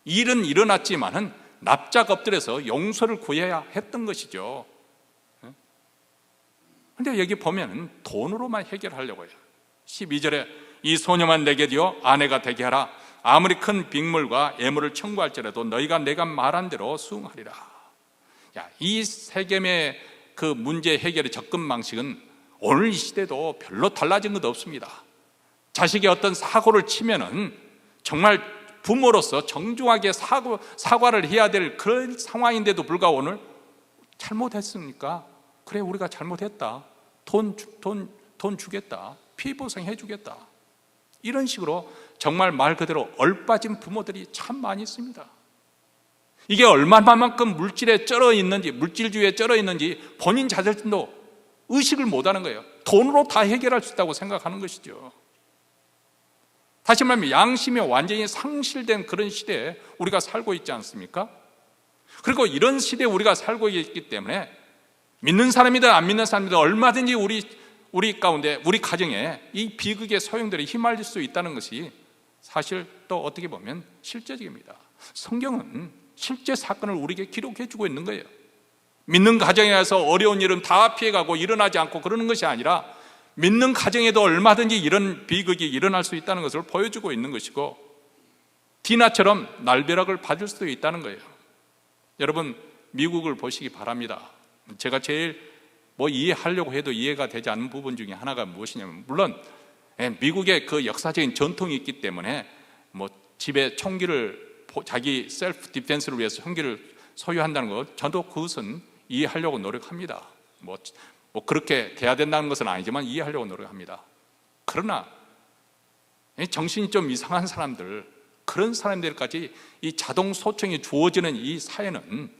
일은 일어났지만은 납작 엎드려서 용서를 구해야 했던 것이죠. 그런데 여기 보면 돈으로만 해결하려고 해요. 12절에 이 소녀만 내게 되어 아내가 되게 하라. 아무리 큰 빅물과 애물을 청구할지라도 너희가 내가 말한 대로 수응하리라. 이 세겜의 그 문제 해결의 접근 방식은 오늘 이 시대도 별로 달라진 것도 없습니다. 자식이 어떤 사고를 치면은 정말 부모로서 정중하게 사과를 해야 될 그런 상황인데도 불구하고 오늘 잘못했습니까? 그래, 우리가 잘못했다. 돈 주겠다. 피해보상 해주겠다. 이런 식으로 정말 말 그대로 얼빠진 부모들이 참 많이 있습니다. 이게 얼마만큼 물질에 쩔어 있는지, 물질주의에 쩔어 있는지 본인 자신도 의식을 못하는 거예요. 돈으로 다 해결할 수 있다고 생각하는 것이죠. 다시 말하면 양심이 완전히 상실된 그런 시대에 우리가 살고 있지 않습니까? 그리고 이런 시대에 우리가 살고 있기 때문에 믿는 사람이든 안 믿는 사람이든 얼마든지 우리 가운데, 우리 가정에 이 비극의 소용돌이에 휘말릴 수 있다는 것이 사실 또 어떻게 보면 실제적입니다. 성경은 실제 사건을 우리에게 기록해 주고 있는 거예요. 믿는 가정에서 어려운 일은 다 피해가고 일어나지 않고 그러는 것이 아니라 믿는 가정에도 얼마든지 이런 비극이 일어날 수 있다는 것을 보여주고 있는 것이고, 디나처럼 날벼락을 받을 수도 있다는 거예요. 여러분, 미국을 보시기 바랍니다. 제가 제일 이해하려고 해도 이해가 되지 않는 부분 중에 하나가 무엇이냐면, 물론 미국의 그 역사적인 전통이 있기 때문에 집에 총기를 자기 셀프 디펜스를 위해서 총기를 소유한다는 것, 저도 그것은 이해하려고 노력합니다. 그렇게 돼야 된다는 것은 아니지만 이해하려고 노력합니다. 그러나 정신이 좀 이상한 사람들, 그런 사람들까지 이 자동 소총이 주어지는 이 사회는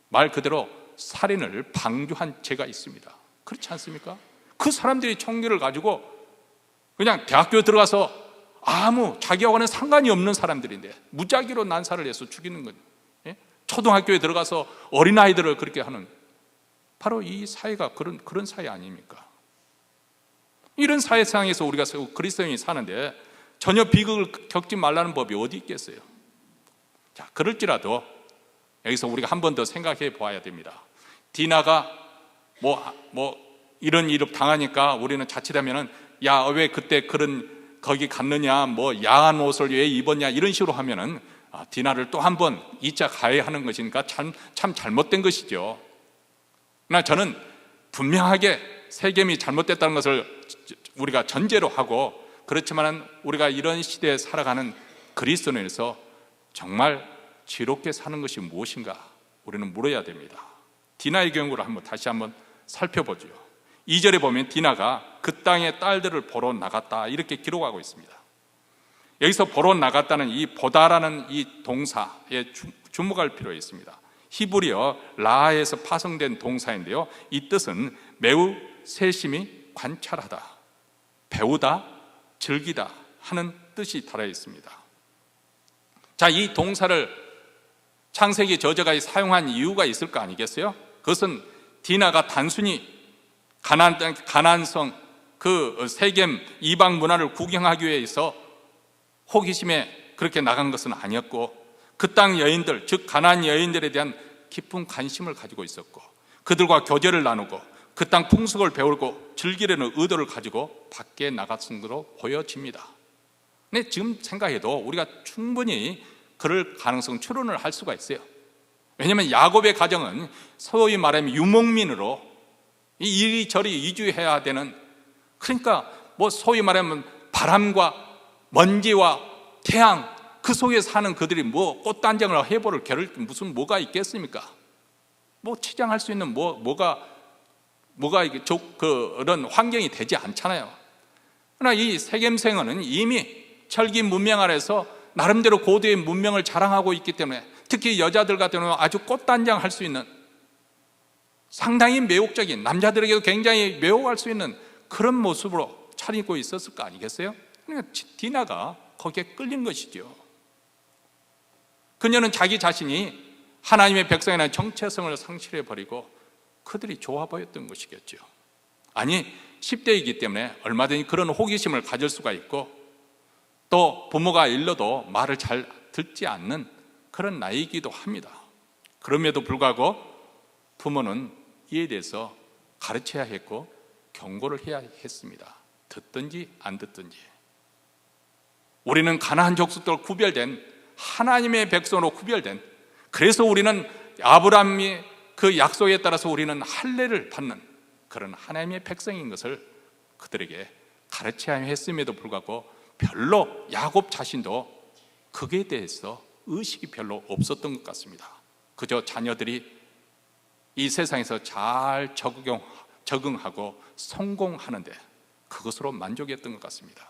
말 그대로 살인을 방조한 죄가 있습니다. 그렇지 않습니까? 그 사람들이 총기를 가지고 그냥 대학교에 들어가서 자기하고는 상관이 없는 사람들인데 무작위로 난사를 해서 죽이는 거예요. 초등학교에 들어가서 어린아이들을 그렇게 하는, 바로 이 사회가 그런 사회 아닙니까? 이런 사회상에서 우리가 그리스도인이 사는데 전혀 비극을 겪지 말라는 법이 어디 있겠어요? 자, 그럴지라도 여기서 우리가 한 번 더 생각해 보아야 됩니다. 디나가 이런 일을 당하니까 우리는 자칫하면은 왜 그때 거기 갔느냐, 야한 옷을 왜 입었냐, 이런 식으로 하면은 디나를 또 한 번 2차 가해하는 것이니까 참 잘못된 것이죠. 그러나 저는 분명하게 세겜이 잘못됐다는 것을 우리가 전제로 하고, 그렇지만 우리가 이런 시대에 살아가는 그리스도인에서 정말 지롭게 사는 것이 무엇인가 우리는 물어야 됩니다. 디나의 경우를 다시 한번 살펴보죠. 2절에 보면 디나가 그 땅의 딸들을 보러 나갔다 이렇게 기록하고 있습니다. 여기서 보러 나갔다는 이 보다라는 이 동사에 주목할 필요가 있습니다. 히브리어 라에서 파생된 동사인데요, 이 뜻은 매우 세심히 관찰하다, 배우다, 즐기다 하는 뜻이 달아 있습니다. 자, 이 동사를 창세기 저자가 사용한 이유가 있을 거 아니겠어요? 그것은 디나가 단순히 가나안성 그 세겜 이방 문화를 구경하기 위해서 호기심에 그렇게 나간 것은 아니었고, 그 땅 여인들, 즉 가나안 여인들에 대한 깊은 관심을 가지고 있었고, 그들과 교제를 나누고 그 땅 풍속을 배우고 즐기려는 의도를 가지고 밖에 나갔은 것으로 보여집니다. 근데 지금 생각해도 우리가 충분히 그럴 가능성 추론을 할 수가 있어요. 왜냐하면 야곱의 가정은 소위 말하면 유목민으로 이리저리 이주해야 되는, 그러니까 뭐 소위 말하면 바람과 먼지와 태양 그 속에 사는 그들이 뭐 꽃단장을 해보를 겨를 무슨 뭐가 있겠습니까? 뭐 치장할 수 있는 뭐가 그런 환경이 되지 않잖아요. 그러나 이 세겜생은 이미 철기 문명 아래서 나름대로 고도의 문명을 자랑하고 있기 때문에, 특히 여자들 같은 경우는 아주 꽃단장 할 수 있는 상당히 매혹적인, 남자들에게도 굉장히 매혹할 수 있는 그런 모습으로 차리고 있었을 거 아니겠어요? 그러니까 디나가 거기에 끌린 것이죠. 그녀는 자기 자신이 하나님의 백성이라는 정체성을 상실해버리고 그들이 좋아 보였던 것이겠죠. 아니, 10대이기 때문에 얼마든지 그런 호기심을 가질 수가 있고, 또 부모가 일러도 말을 잘 듣지 않는 그런 나이이기도 합니다. 그럼에도 불구하고 부모는 이에 대해서 가르쳐야 했고 경고를 해야 했습니다. 듣든지 안 듣든지. 우리는 가나안 족속들로 구별된 하나님의 백성으로 구별된, 그래서 우리는 아브라함의 그 약속에 따라서 우리는 할례를 받는 그런 하나님의 백성인 것을 그들에게 가르쳐야 했음에도 불구하고 별로 야곱 자신도 그에 대해서 의식이 별로 없었던 것 같습니다. 그저 자녀들이 이 세상에서 잘 적응하고 성공하는데 그것으로 만족했던 것 같습니다.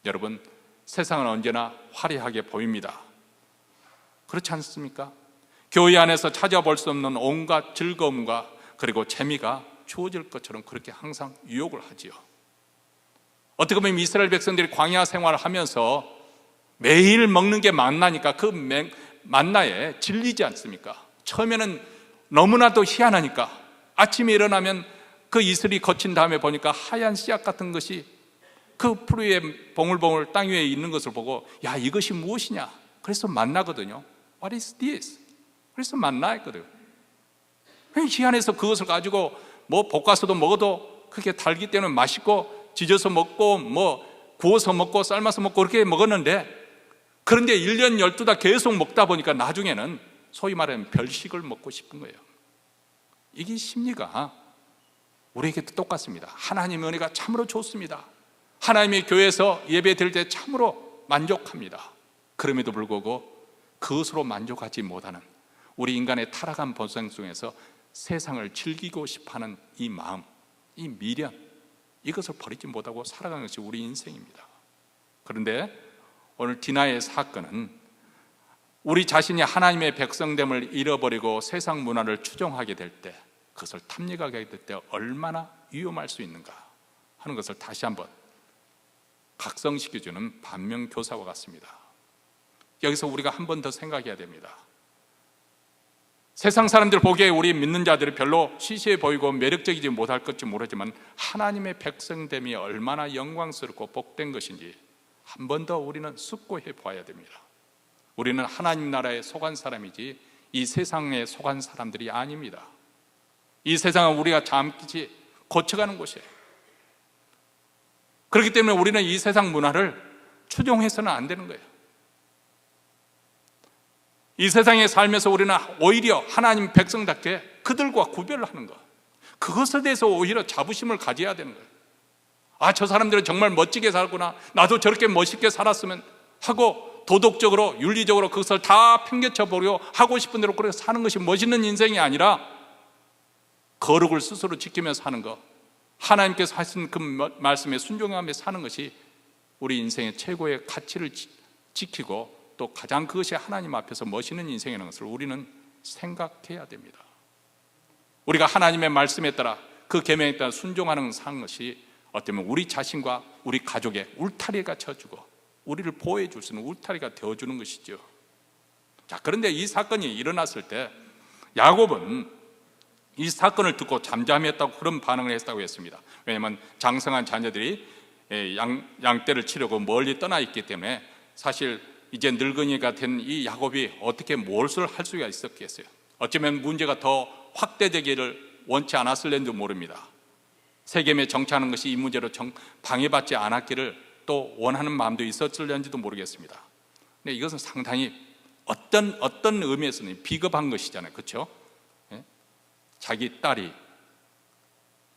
여러분, 세상은 언제나 화려하게 보입니다. 그렇지 않습니까? 교회 안에서 찾아볼 수 없는 온갖 즐거움과 그리고 재미가 주어질 것처럼 그렇게 항상 유혹을 하지요. 어떻게 보면 이스라엘 백성들이 광야 생활을 하면서 매일 먹는 게 만나니까 그 만나에 질리지 않습니까? 처음에는 너무나도 희한하니까 아침에 일어나면 그 이슬이 거친 다음에 보니까 하얀 씨앗 같은 것이 그 풀 위에 봉울봉울 땅 위에 있는 것을 보고, 야, 이것이 무엇이냐? 그래서 만나거든요. What is this? 그래서 만나했거든요. 희한해서 그것을 가지고 뭐 볶아서도 먹어도 그렇게 달기 때문에 맛있고, 지져서 먹고 뭐 구워서 먹고 삶아서 먹고 그렇게 먹었는데, 그런데 1년 12달 계속 먹다 보니까 나중에는 소위 말하면 별식을 먹고 싶은 거예요. 이게 심리가 우리에게도 똑같습니다. 하나님의 은혜가 참으로 좋습니다. 하나님의 교회에서 예배 드릴 때 참으로 만족합니다. 그럼에도 불구하고 그것으로 만족하지 못하는 우리 인간의 타락한 본성 속에서 세상을 즐기고 싶어하는 이 마음, 이 미련, 이것을 버리지 못하고 살아가는 것이 우리 인생입니다. 그런데 오늘 디나의 사건은 우리 자신이 하나님의 백성됨을 잃어버리고 세상 문화를 추종하게 될 때, 그것을 탐닉하게 될 때 얼마나 위험할 수 있는가 하는 것을 다시 한번 각성시켜주는 반면교사와 같습니다. 여기서 우리가 한 번 더 생각해야 됩니다. 세상 사람들 보기에 우리 믿는 자들이 별로 시시해 보이고 매력적이지 못할 것지 모르지만 하나님의 백성됨이 얼마나 영광스럽고 복된 것인지 한 번 더 우리는 숙고해 보아야 됩니다. 우리는 하나님 나라에 속한 사람이지 이 세상에 속한 사람들이 아닙니다. 이 세상은 우리가 잠시 거쳐가는 곳이에요. 그렇기 때문에 우리는 이 세상 문화를 추종해서는 안 되는 거예요. 이 세상에 살면서 우리는 오히려 하나님 백성답게 그들과 구별을 하는 것, 그것에 대해서 오히려 자부심을 가져야 되는 거예요. 아, 저 사람들은 정말 멋지게 살구나, 나도 저렇게 멋있게 살았으면 하고, 도덕적으로 윤리적으로 그것을 다 팽개쳐 보려 하고 싶은 대로 그렇게 사는 것이 멋있는 인생이 아니라 거룩을 스스로 지키며 사는 것, 하나님께서 하신 그 말씀에 순종하며 사는 것이 우리 인생의 최고의 가치를 지키고 또 가장 그것이 하나님 앞에서 멋있는 인생이라는 것을 우리는 생각해야 됩니다. 우리가 하나님의 말씀에 따라 그 계명에 따라 순종하는 사는 것이 어쩌면 우리 자신과 우리 가족의 울타리가 쳐주고 우리를 보호해 줄 수 있는 울타리가 되어주는 것이죠. 자, 그런데 이 사건이 일어났을 때 야곱은 이 사건을 듣고 잠잠했다고 그런 반응을 했다고 했습니다. 왜냐하면 장성한 자녀들이 양떼를 치려고 멀리 떠나 있기 때문에 사실 이제 늙은이가 된 이 야곱이 어떻게 무엇을 할 수가 있었겠어요. 어쩌면 문제가 더 확대되기를 원치 않았을는지도 모릅니다. 세겜에 정치하는 것이 이 문제로 방해받지 않았기를 또 원하는 마음도 있었을는지도 모르겠습니다. 근데 이것은 상당히 어떤 의미에서는 비겁한 것이잖아요. 그렇죠? 자기 딸이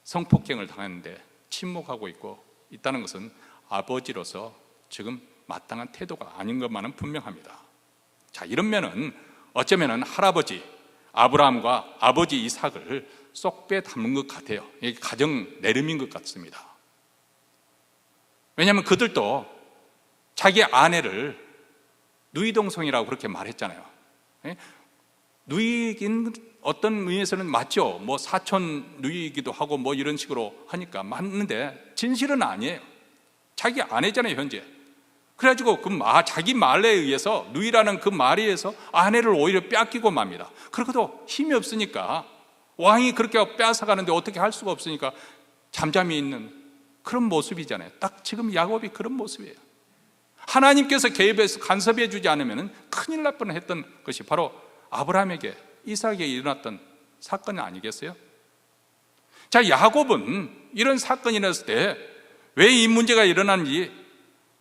성폭행을 당했는데 침묵하고 있다는 것은 아버지로서 지금 마땅한 태도가 아닌 것만은 분명합니다. 자, 이러면은 어쩌면은 할아버지 아브라함과 아버지 이삭을 쏙 빼닮은 것 같아요. 이게 가정 내름인 것 같습니다. 왜냐하면 그들도 자기 아내를 누이동성이라고 그렇게 말했잖아요. 누이긴 어떤 의미에서는 맞죠. 뭐 사촌 누이이기도 하고 뭐 이런 식으로 하니까 맞는데 진실은 아니에요. 자기 아내잖아요, 현재. 그래가지고 자기 말에 의해서, 누이라는 그 말에 의해서 아내를 오히려 뺏기고 맙니다. 그러고도 힘이 없으니까, 왕이 그렇게 뺏어가는데 어떻게 할 수가 없으니까 잠잠히 있는 그런 모습이잖아요. 딱 지금 야곱이 그런 모습이에요. 하나님께서 개입해서 간섭해 주지 않으면 큰일 날 뻔했던 것이 바로 아브라함에게, 이삭에게 일어났던 사건이 아니겠어요? 자, 야곱은 이런 사건이 일어났을 때 왜 이 문제가 일어났는지,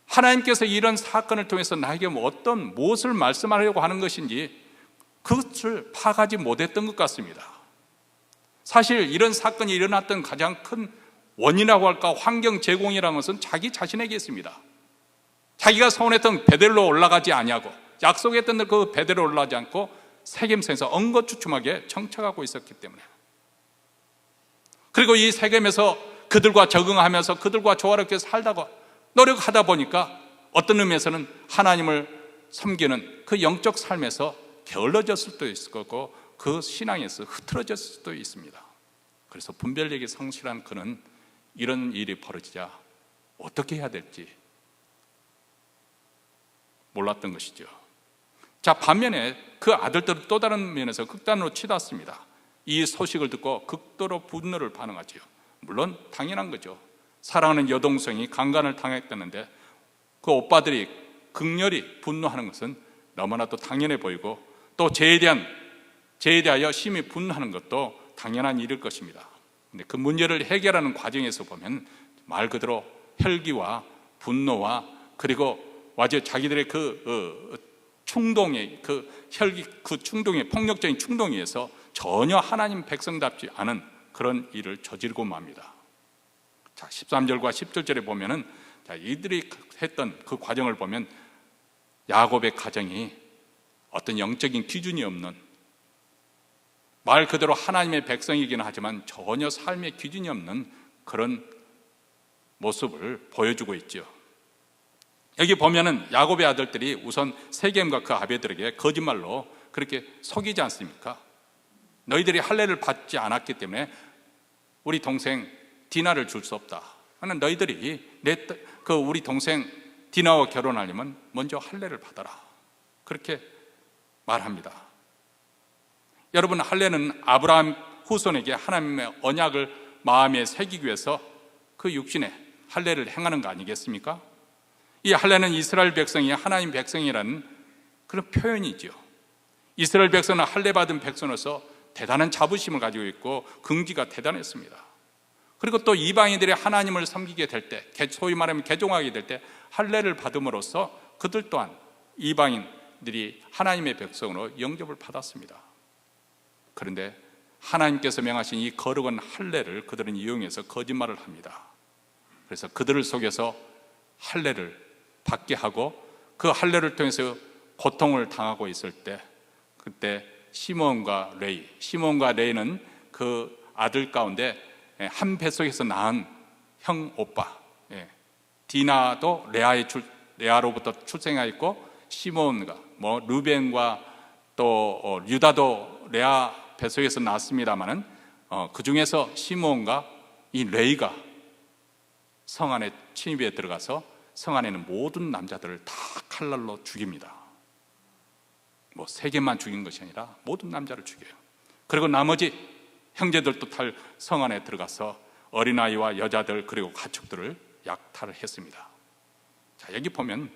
하나님께서 이런 사건을 통해서 나에게 무엇을 말씀하려고 하는 것인지 그것을 파악하지 못했던 것 같습니다. 사실 이런 사건이 일어났던 가장 큰 원인이라고 할까, 환경 제공이라는 것은 자기 자신에게 있습니다. 자기가 서원했던 베델로 올라가지 아니하고, 약속했던 그 베델로 올라가지 않고 세겜성에서 엉거주춤하게 정착하고 있었기 때문에, 그리고 이 세겜에서 그들과 적응하면서 그들과 조화롭게 살다가 노력하다 보니까 어떤 의미에서는 하나님을 섬기는 그 영적 삶에서 게을러졌을 수도 있을 거고, 그 신앙에서 흐트러졌을 수도 있습니다. 그래서 분별력이 상실한 그는 이런 일이 벌어지자 어떻게 해야 될지 몰랐던 것이죠. 자, 반면에 그 아들들은 또 다른 면에서 극단으로 치닫습니다. 이 소식을 듣고 극도로 분노를 반응하지요. 물론 당연한 거죠. 사랑하는 여동생이 강간을 당했다는데 그 오빠들이 극렬히 분노하는 것은 너무나도 당연해 보이고, 또 죄에 대하여 심히 분노하는 것도 당연한 일일 것입니다. 근데 그 문제를 해결하는 과정에서 보면 말 그대로 혈기와 분노와, 그리고 자기들의 충동의 충동의 폭력적인 충동에 의해서 전혀 하나님 백성답지 않은 그런 일을 저지르고 맙니다. 자, 13절과 17절에 보면은, 자, 이들이 했던 그 과정을 보면 야곱의 가정이 어떤 영적인 기준이 없는, 말 그대로 하나님의 백성이기는 하지만 전혀 삶의 기준이 없는 그런 모습을 보여주고 있죠. 여기 보면은 야곱의 아들들이 우선 세겜과 그 아베들에게 거짓말로 그렇게 속이지 않습니까? 너희들이 할례를 받지 않았기 때문에 우리 동생 디나를 줄 수 없다. 너희들이 우리 동생 디나와 결혼하려면 먼저 할례를 받아라. 그렇게 말합니다. 여러분, 할례는 아브라함 후손에게 하나님의 언약을 마음에 새기기 위해서 그 육신에 할례를 행하는 거 아니겠습니까? 이 할례는 이스라엘 백성이 하나님 백성이라는 그런 표현이죠. 이스라엘 백성은 할례 받은 백성으로서 대단한 자부심을 가지고 있고 긍지가 대단했습니다. 그리고 또 이방인들이 하나님을 섬기게 될 때, 소위 말하면 개종하게 될 때 할례를 받음으로써 그들 또한 이방인들이 하나님의 백성으로 영접을 받았습니다. 그런데 하나님께서 명하신 이 거룩한 할례를 그들은 이용해서 거짓말을 합니다. 그래서 그들을 속여서 할례를 받게 하고 그 할례를 통해서 고통을 당하고 있을 때, 그때 시몬과 레이는 그 아들 가운데 한 뱃속에서 낳은 형 오빠, 디나도 레아로부터 출생하였고, 시몬과 루벤과 또 유다도 레아 뱃속에서 낳았습니다마는 그 중에서 시몬과 이 레이가 성 안에 침입에 들어가서 성 안에 있는 모든 남자들을 다 칼날로 죽입니다. 3개만 죽인 것이 아니라 모든 남자를 죽여요. 그리고 나머지 형제들도 성 안에 들어가서 어린아이와 여자들 그리고 가축들을 약탈을 했습니다. 자, 여기 보면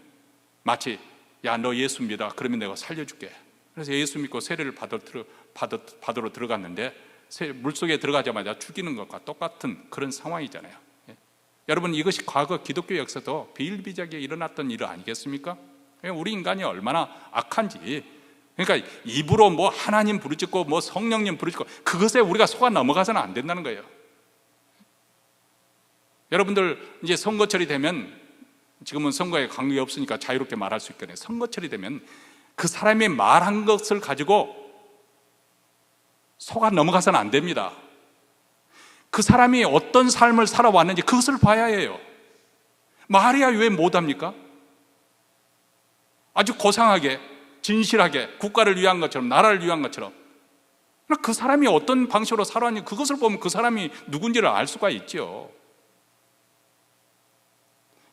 마치 야, 너 예수 믿어, 그러면 내가 살려줄게. 그래서 예수 믿고 세례를 받으러 들어갔는데 물속에 들어가자마자 죽이는 것과 똑같은 그런 상황이잖아요. 여러분, 이것이 과거 기독교 역사도 비일비재하게 일어났던 일 아니겠습니까? 우리 인간이 얼마나 악한지. 그러니까 입으로 하나님 부르짖고 성령님 부르짖고 그것에 우리가 속아 넘어가서는 안 된다는 거예요. 여러분들 이제 선거철이 되면, 지금은 선거에 관계 없으니까 자유롭게 말할 수 있겠네요. 선거철이 되면 그 사람이 말한 것을 가지고 속아 넘어가서는 안 됩니다. 그 사람이 어떤 삶을 살아왔는지 그것을 봐야 해요. 말이야 왜 못합니까? 아주 고상하게 진실하게 국가를 위한 것처럼, 나라를 위한 것처럼, 그 사람이 어떤 방식으로 살아왔는지 그것을 보면 그 사람이 누군지를 알 수가 있죠.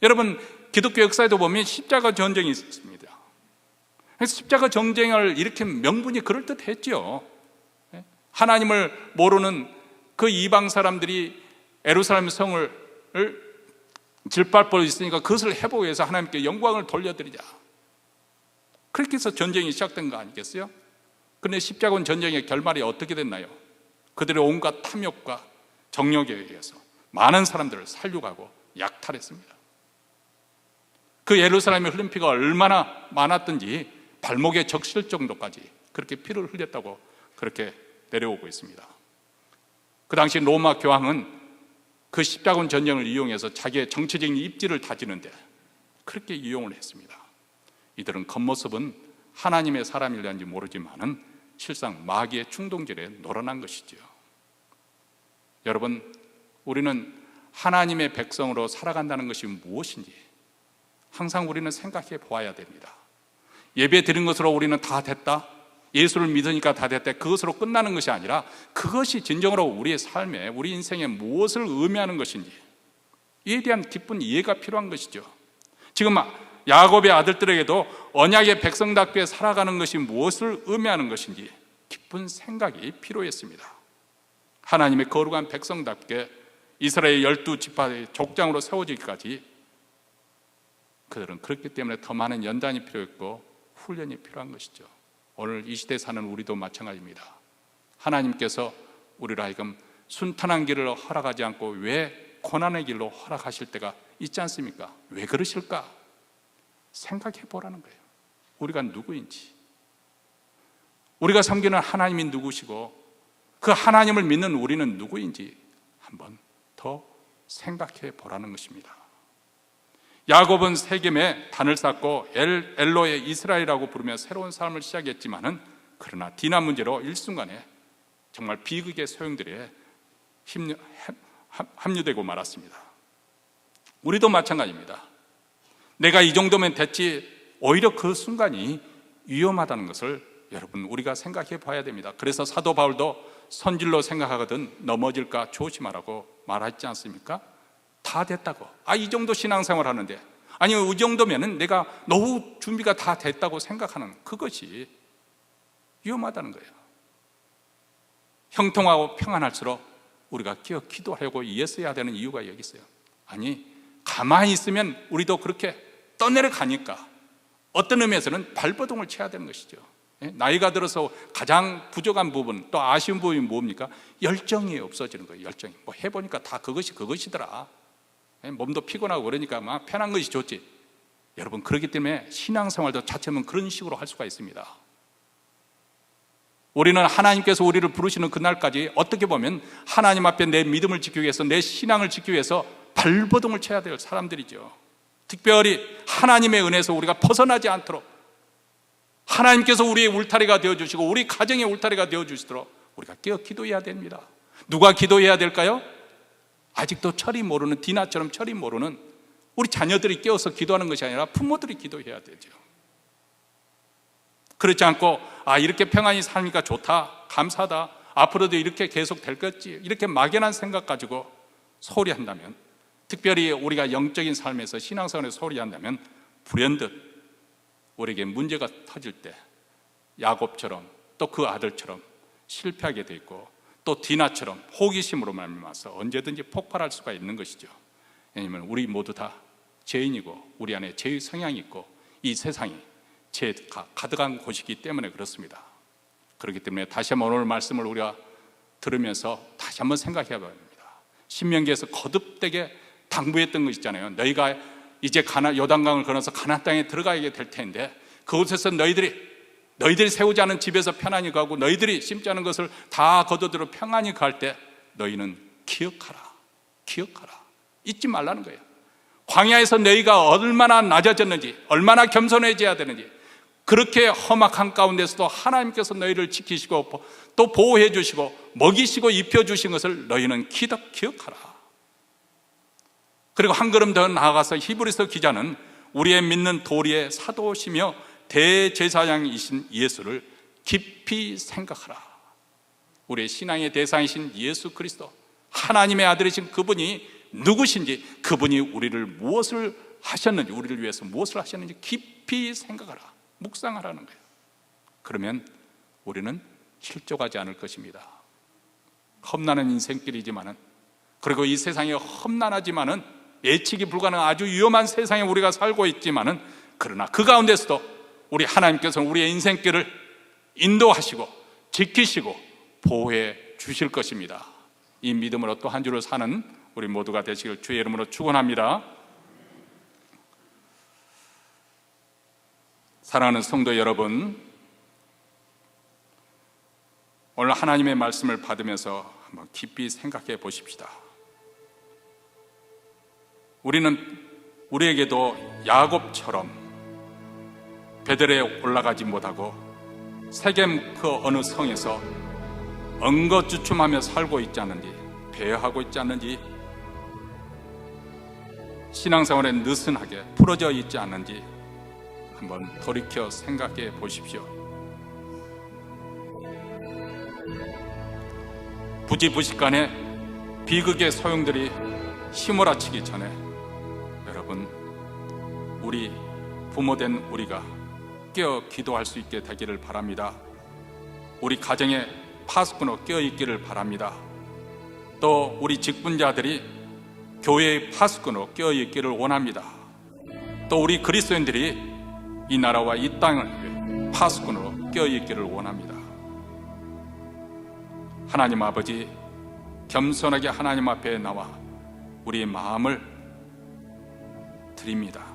여러분, 기독교 역사에도 보면 십자가 전쟁이 있습니다. 그래서 십자가 전쟁을 일으킨 명분이 그럴듯했죠. 하나님을 모르는 그 이방 사람들이 예루살렘 성을 질밟고 있으니까 그것을 회복해서 위해서 하나님께 영광을 돌려드리자, 그렇게 해서 전쟁이 시작된 거 아니겠어요? 그런데 십자군 전쟁의 결말이 어떻게 됐나요? 그들의 온갖 탐욕과 정욕에 의해서 많은 사람들을 살육하고 약탈했습니다. 그 예루살렘의 흘린 피가 얼마나 많았던지 발목에 적실 정도까지 그렇게 피를 흘렸다고 그렇게 내려오고 있습니다. 그 당시 로마 교황은 그 십자군 전쟁을 이용해서 자기의 정치적인 입지를 다지는데 그렇게 이용을 했습니다. 이들은 겉모습은 하나님의 사람이란지 모르지만은 실상 마귀의 충동질에 놀아난 것이지요. 여러분, 우리는 하나님의 백성으로 살아간다는 것이 무엇인지 항상 우리는 생각해 보아야 됩니다. 예배 드린 것으로 우리는 다 됐다, 예수를 믿으니까 다 됐다, 그것으로 끝나는 것이 아니라 그것이 진정으로 우리의 삶에, 우리 인생에 무엇을 의미하는 것인지 이에 대한 깊은 이해가 필요한 것이죠. 지금 야곱의 아들들에게도 언약의 백성답게 살아가는 것이 무엇을 의미하는 것인지 깊은 생각이 필요했습니다. 하나님의 거룩한 백성답게 이스라엘 12지파의 족장으로 세워지기까지 그들은 그렇기 때문에 더 많은 연단이 필요했고 훈련이 필요한 것이죠. 오늘 이 시대에 사는 우리도 마찬가지입니다. 하나님께서 우리로 하여금 순탄한 길을 허락하지 않고 왜 고난의 길로 허락하실 때가 있지 않습니까? 왜 그러실까? 생각해 보라는 거예요. 우리가 누구인지, 우리가 섬기는 하나님이 누구시고 그 하나님을 믿는 우리는 누구인지 한번 더 생각해 보라는 것입니다. 야곱은 세겜에 단을 쌓고 엘로의 이스라엘이라고 부르며 새로운 삶을 시작했지만은 그러나 디나 문제로 일순간에 정말 비극의 소용돌이에 합류되고 말았습니다. 우리도 마찬가지입니다. 내가 이 정도면 됐지, 오히려 그 순간이 위험하다는 것을 여러분 우리가 생각해 봐야 됩니다. 그래서 사도 바울도 선질로 생각하거든 넘어질까 조심하라고 말하지 않습니까? 다 됐다고, 이 정도 신앙생활 하는데, 아니 이 정도면은 내가 노후 준비가 다 됐다고 생각하는 그것이 위험하다는 거예요. 형통하고 평안할수록 우리가 기도하려고 애써야 되는 이유가 여기 있어요. 아니 가만히 있으면 우리도 그렇게 떠내려가니까 어떤 의미에서는 발버둥을 쳐야 되는 것이죠. 나이가 들어서 가장 부족한 부분, 또 아쉬운 부분이 뭡니까? 열정이 없어지는 거예요. 열정이. 해보니까 다 그것이더라. 몸도 피곤하고 그러니까 막 편한 것이 좋지. 여러분, 그렇기 때문에 신앙생활도 자체면 그런 식으로 할 수가 있습니다. 우리는 하나님께서 우리를 부르시는 그날까지 어떻게 보면 하나님 앞에 내 믿음을 지키기 위해서, 내 신앙을 지키기 위해서 발버둥을 쳐야 될 사람들이죠. 특별히 하나님의 은혜에서 우리가 벗어나지 않도록 하나님께서 우리의 울타리가 되어주시고 우리 가정의 울타리가 되어주시도록 우리가 깨어 기도해야 됩니다. 누가 기도해야 될까요? 아직도 철이 모르는, 디나처럼 철이 모르는 우리 자녀들이 깨어서 기도하는 것이 아니라 부모들이 기도해야 되죠. 그렇지 않고 이렇게 평안히 사니까 좋다, 감사하다, 앞으로도 이렇게 계속 될 거지, 이렇게 막연한 생각 가지고 소홀히 한다면, 특별히 우리가 영적인 삶에서 신앙생활에서 소홀히 한다면 불현듯 우리에게 문제가 터질 때 야곱처럼 또 그 아들처럼 실패하게 돼 있고, 또 디나처럼 호기심으로 말미암아서 언제든지 폭발할 수가 있는 것이죠. 왜냐하면 우리 모두 다 죄인이고 우리 안에 죄의 성향이 있고 이 세상이 죄가 가득한 곳이기 때문에 그렇습니다. 그렇기 때문에 다시 한번 오늘 말씀을 우리가 들으면서 다시 한번 생각해 봐야 합니다. 신명기에서 거듭되게 당부했던 것 있잖아요. 너희가 이제 요단강을 건너서 가나안 땅에 들어가게 될 텐데 그곳에서 너희들이 세우지 않은 집에서 편안히 가고 너희들이 심지 않은 것을 다 거두들어 평안히 갈 때 너희는 기억하라, 잊지 말라는 거예요. 광야에서 너희가 얼마나 낮아졌는지, 얼마나 겸손해져야 되는지, 그렇게 험악한 가운데서도 하나님께서 너희를 지키시고 또 보호해 주시고 먹이시고 입혀주신 것을 너희는 기억하라. 그리고 한 걸음 더 나아가서 히브리서 기자는 우리의 믿는 도리의 사도시며 대제사장이신 예수를 깊이 생각하라. 우리의 신앙의 대상이신 예수 그리스도, 하나님의 아들이신 그분이 누구신지, 그분이 우리를 무엇을 하셨는지, 우리를 위해서 무엇을 하셨는지 깊이 생각하라, 묵상하라는 거예요. 그러면 우리는 실족하지 않을 것입니다. 험난한 인생길이지만은, 그리고 이 세상이 험난하지만은, 예측이 불가능한 아주 위험한 세상에 우리가 살고 있지만은, 그러나 그 가운데서도 우리 하나님께서는 우리의 인생길을 인도하시고 지키시고 보호해 주실 것입니다. 이 믿음으로 또 한 주를 사는 우리 모두가 되시길 주의 이름으로 축원합니다. 사랑하는 성도 여러분, 오늘 하나님의 말씀을 받으면서 한번 깊이 생각해 보십시다. 우리에게도 야곱처럼 베들레에 올라가지 못하고 세겜 그 어느 성에서 엉거주춤하며 살고 있지 않는지, 배회하고 있지 않는지, 신앙생활에 느슨하게 풀어져 있지 않는지 한번 돌이켜 생각해 보십시오. 부지부식간에 비극의 소용들이 휘몰아치기 전에 여러분, 우리 부모된 우리가 깨어 기도할 수 있게 되기를 바랍니다. 우리 가정에 파수꾼으로 깨어 있기를 바랍니다. 또 우리 직분자들이 교회의 파수꾼으로 깨어 있기를 원합니다. 또 우리 그리스도인들이 이 나라와 이 땅을 파수꾼으로 깨어 있기를 원합니다. 하나님 아버지, 겸손하게 하나님 앞에 나와 우리의 마음을 드립니다.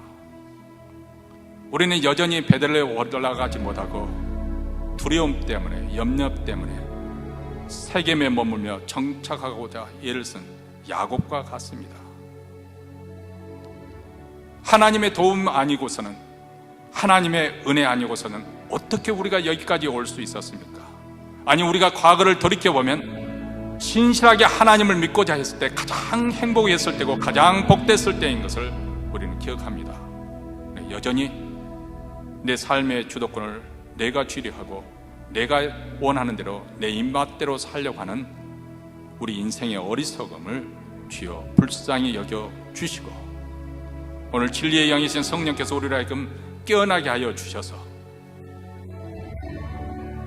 우리는 여전히 베들레에 올라가지 못하고 두려움 때문에, 염려 때문에 세겜에 머물며 정착하고자 애를 쓴 야곱과 같습니다. 하나님의 도움 아니고서는, 하나님의 은혜 아니고서는 어떻게 우리가 여기까지 올 수 있었습니까? 아니, 우리가 과거를 돌이켜보면 신실하게 하나님을 믿고자 했을 때 가장 행복했을 때고 가장 복됐을 때인 것을 우리는 기억합니다. 여전히 내 삶의 주도권을 내가 쥐려하고 내가 원하는 대로 내 입맛대로 살려고 하는 우리 인생의 어리석음을 주여 불쌍히 여겨 주시고, 오늘 진리의 영이신 성령께서 우리를 하여금 깨어나게 하여 주셔서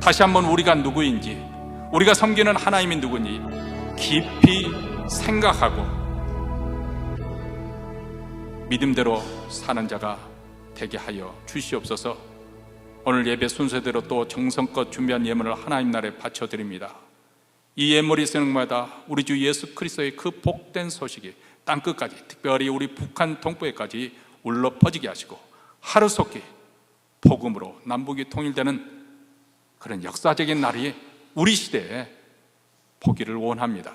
다시 한번 우리가 누구인지, 우리가 섬기는 하나님이 누구인지 깊이 생각하고 믿음대로 사는 자가 되게 하여 주시옵소서. 오늘 예배 순서대로 또 정성껏 준비한 예물을 하나님 나라에 바쳐드립니다. 이 예물이 쓰는마다 우리 주 예수 그리스도의 그 복된 소식이 땅끝까지, 특별히 우리 북한 동부에까지 울러 퍼지게 하시고 하루속히 복음으로 남북이 통일되는 그런 역사적인 날이 우리 시대에 보기를 원합니다.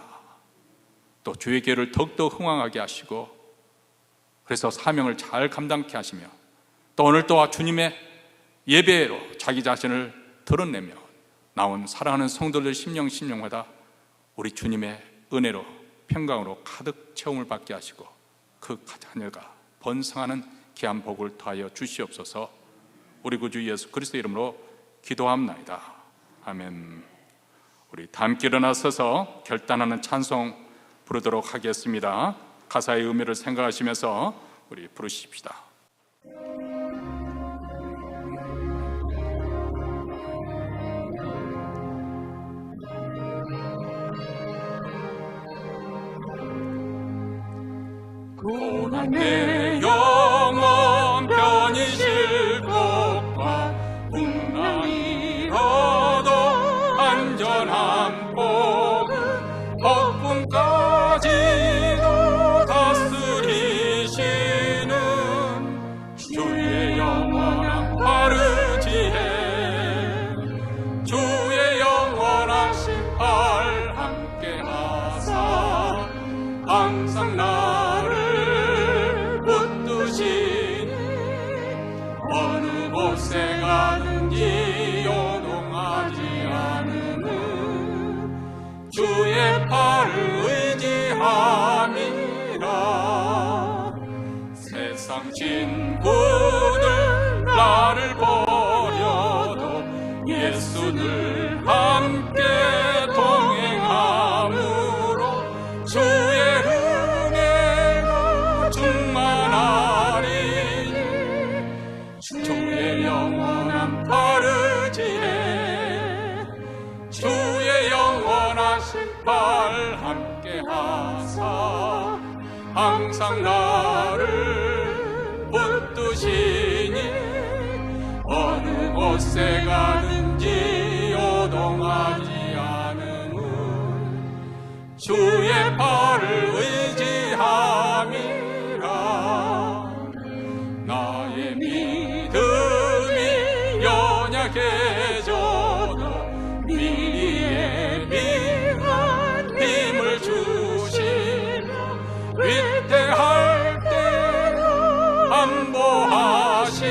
또 주의 교회를 더욱더 흥왕하게 하시고, 그래서 사명을 잘 감당케 하시며, 또 오늘 또한 주님의 예배로 자기 자신을 드러내며 나온 사랑하는 성도들 심령마다 우리 주님의 은혜로 평강으로 가득 체험을 받게 하시고, 그 자녀가 번성하는 귀한 복을 더하여 주시옵소서. 우리 구주 예수 그리스도의 이름으로 기도합나이다. 아멘. 우리 다 함께 일어나서서 결단하는 찬송 부르도록 하겠습니다. 가사의 의미를 생각하시면서 우리 부르십시다. 고난 내 영혼 편히 쉴 곳과 풍랑이 얻어 안전한 복은 폭풍까지도 다스리시는 주의 영원한 바르지혜, 주의 영원한 신발 함께 하사 항상 나를 붙드시니 어느 곳에 가든지 요동하지 않으는 주의 팔을 의지함이라. 세상 친구들 나를 버려도 예수 늘 함께 동행함으로 주의 은혜가 충만하리니 주의 영원한 바르지혜, 주의 영원한 신발 함께 하사 항상 나를 붙드시니 어느 곳에 가든지 요동하지 않으는 주의 팔을 의지함이라. 나의 믿음이 연약해져도 미리 예비한 힘을 주시며 위태할 때가 안보하시는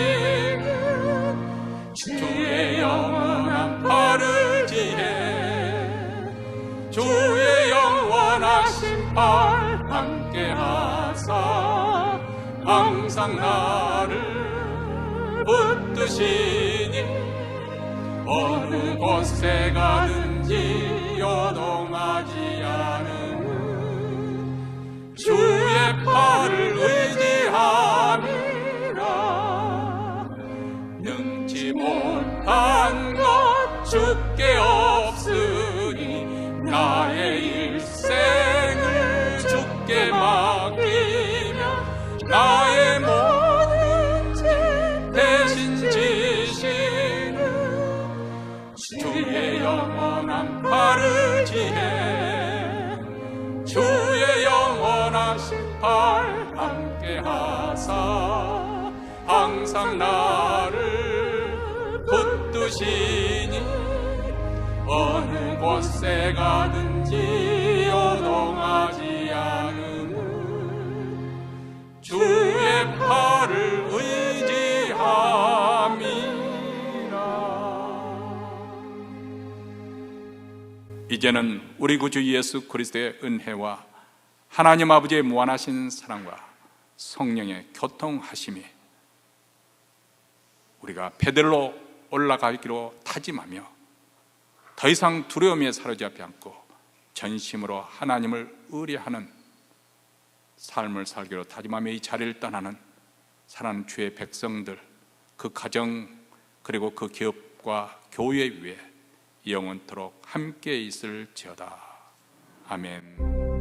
주의 영원한 바르지혜, 주의 영원한 신발 함께 하사 항상 나를 붙드시니 어느 곳에 가든지 요동하지 않으는 주의 팔을 의지함이라. 능치 못한 것 주께 없으니 나의 일생을 주께 맡기며 나의 모든 죄 대신 지시는 주의 영원한 바르지혜, 주의 영원한 신발 함께 하사 항상 나를 붙드시니 어느 곳에 가든지 요동하지 않으는 주의 팔을 의지함이라. 이제는 우리 구주 예수 그리스도의 은혜와 하나님 아버지의 무한하신 사랑과 성령의 교통하심이 우리가 베들로 올라가기로 다짐하며 더 이상 두려움에 사로잡지 않고 전심으로 하나님을 의뢰하는 삶을 살기로 다짐하며 이 자리를 떠나는 사랑하는 주의 백성들, 그 가정 그리고 그 기업과 교회 위에 영원토록 함께 있을지어다. 아멘.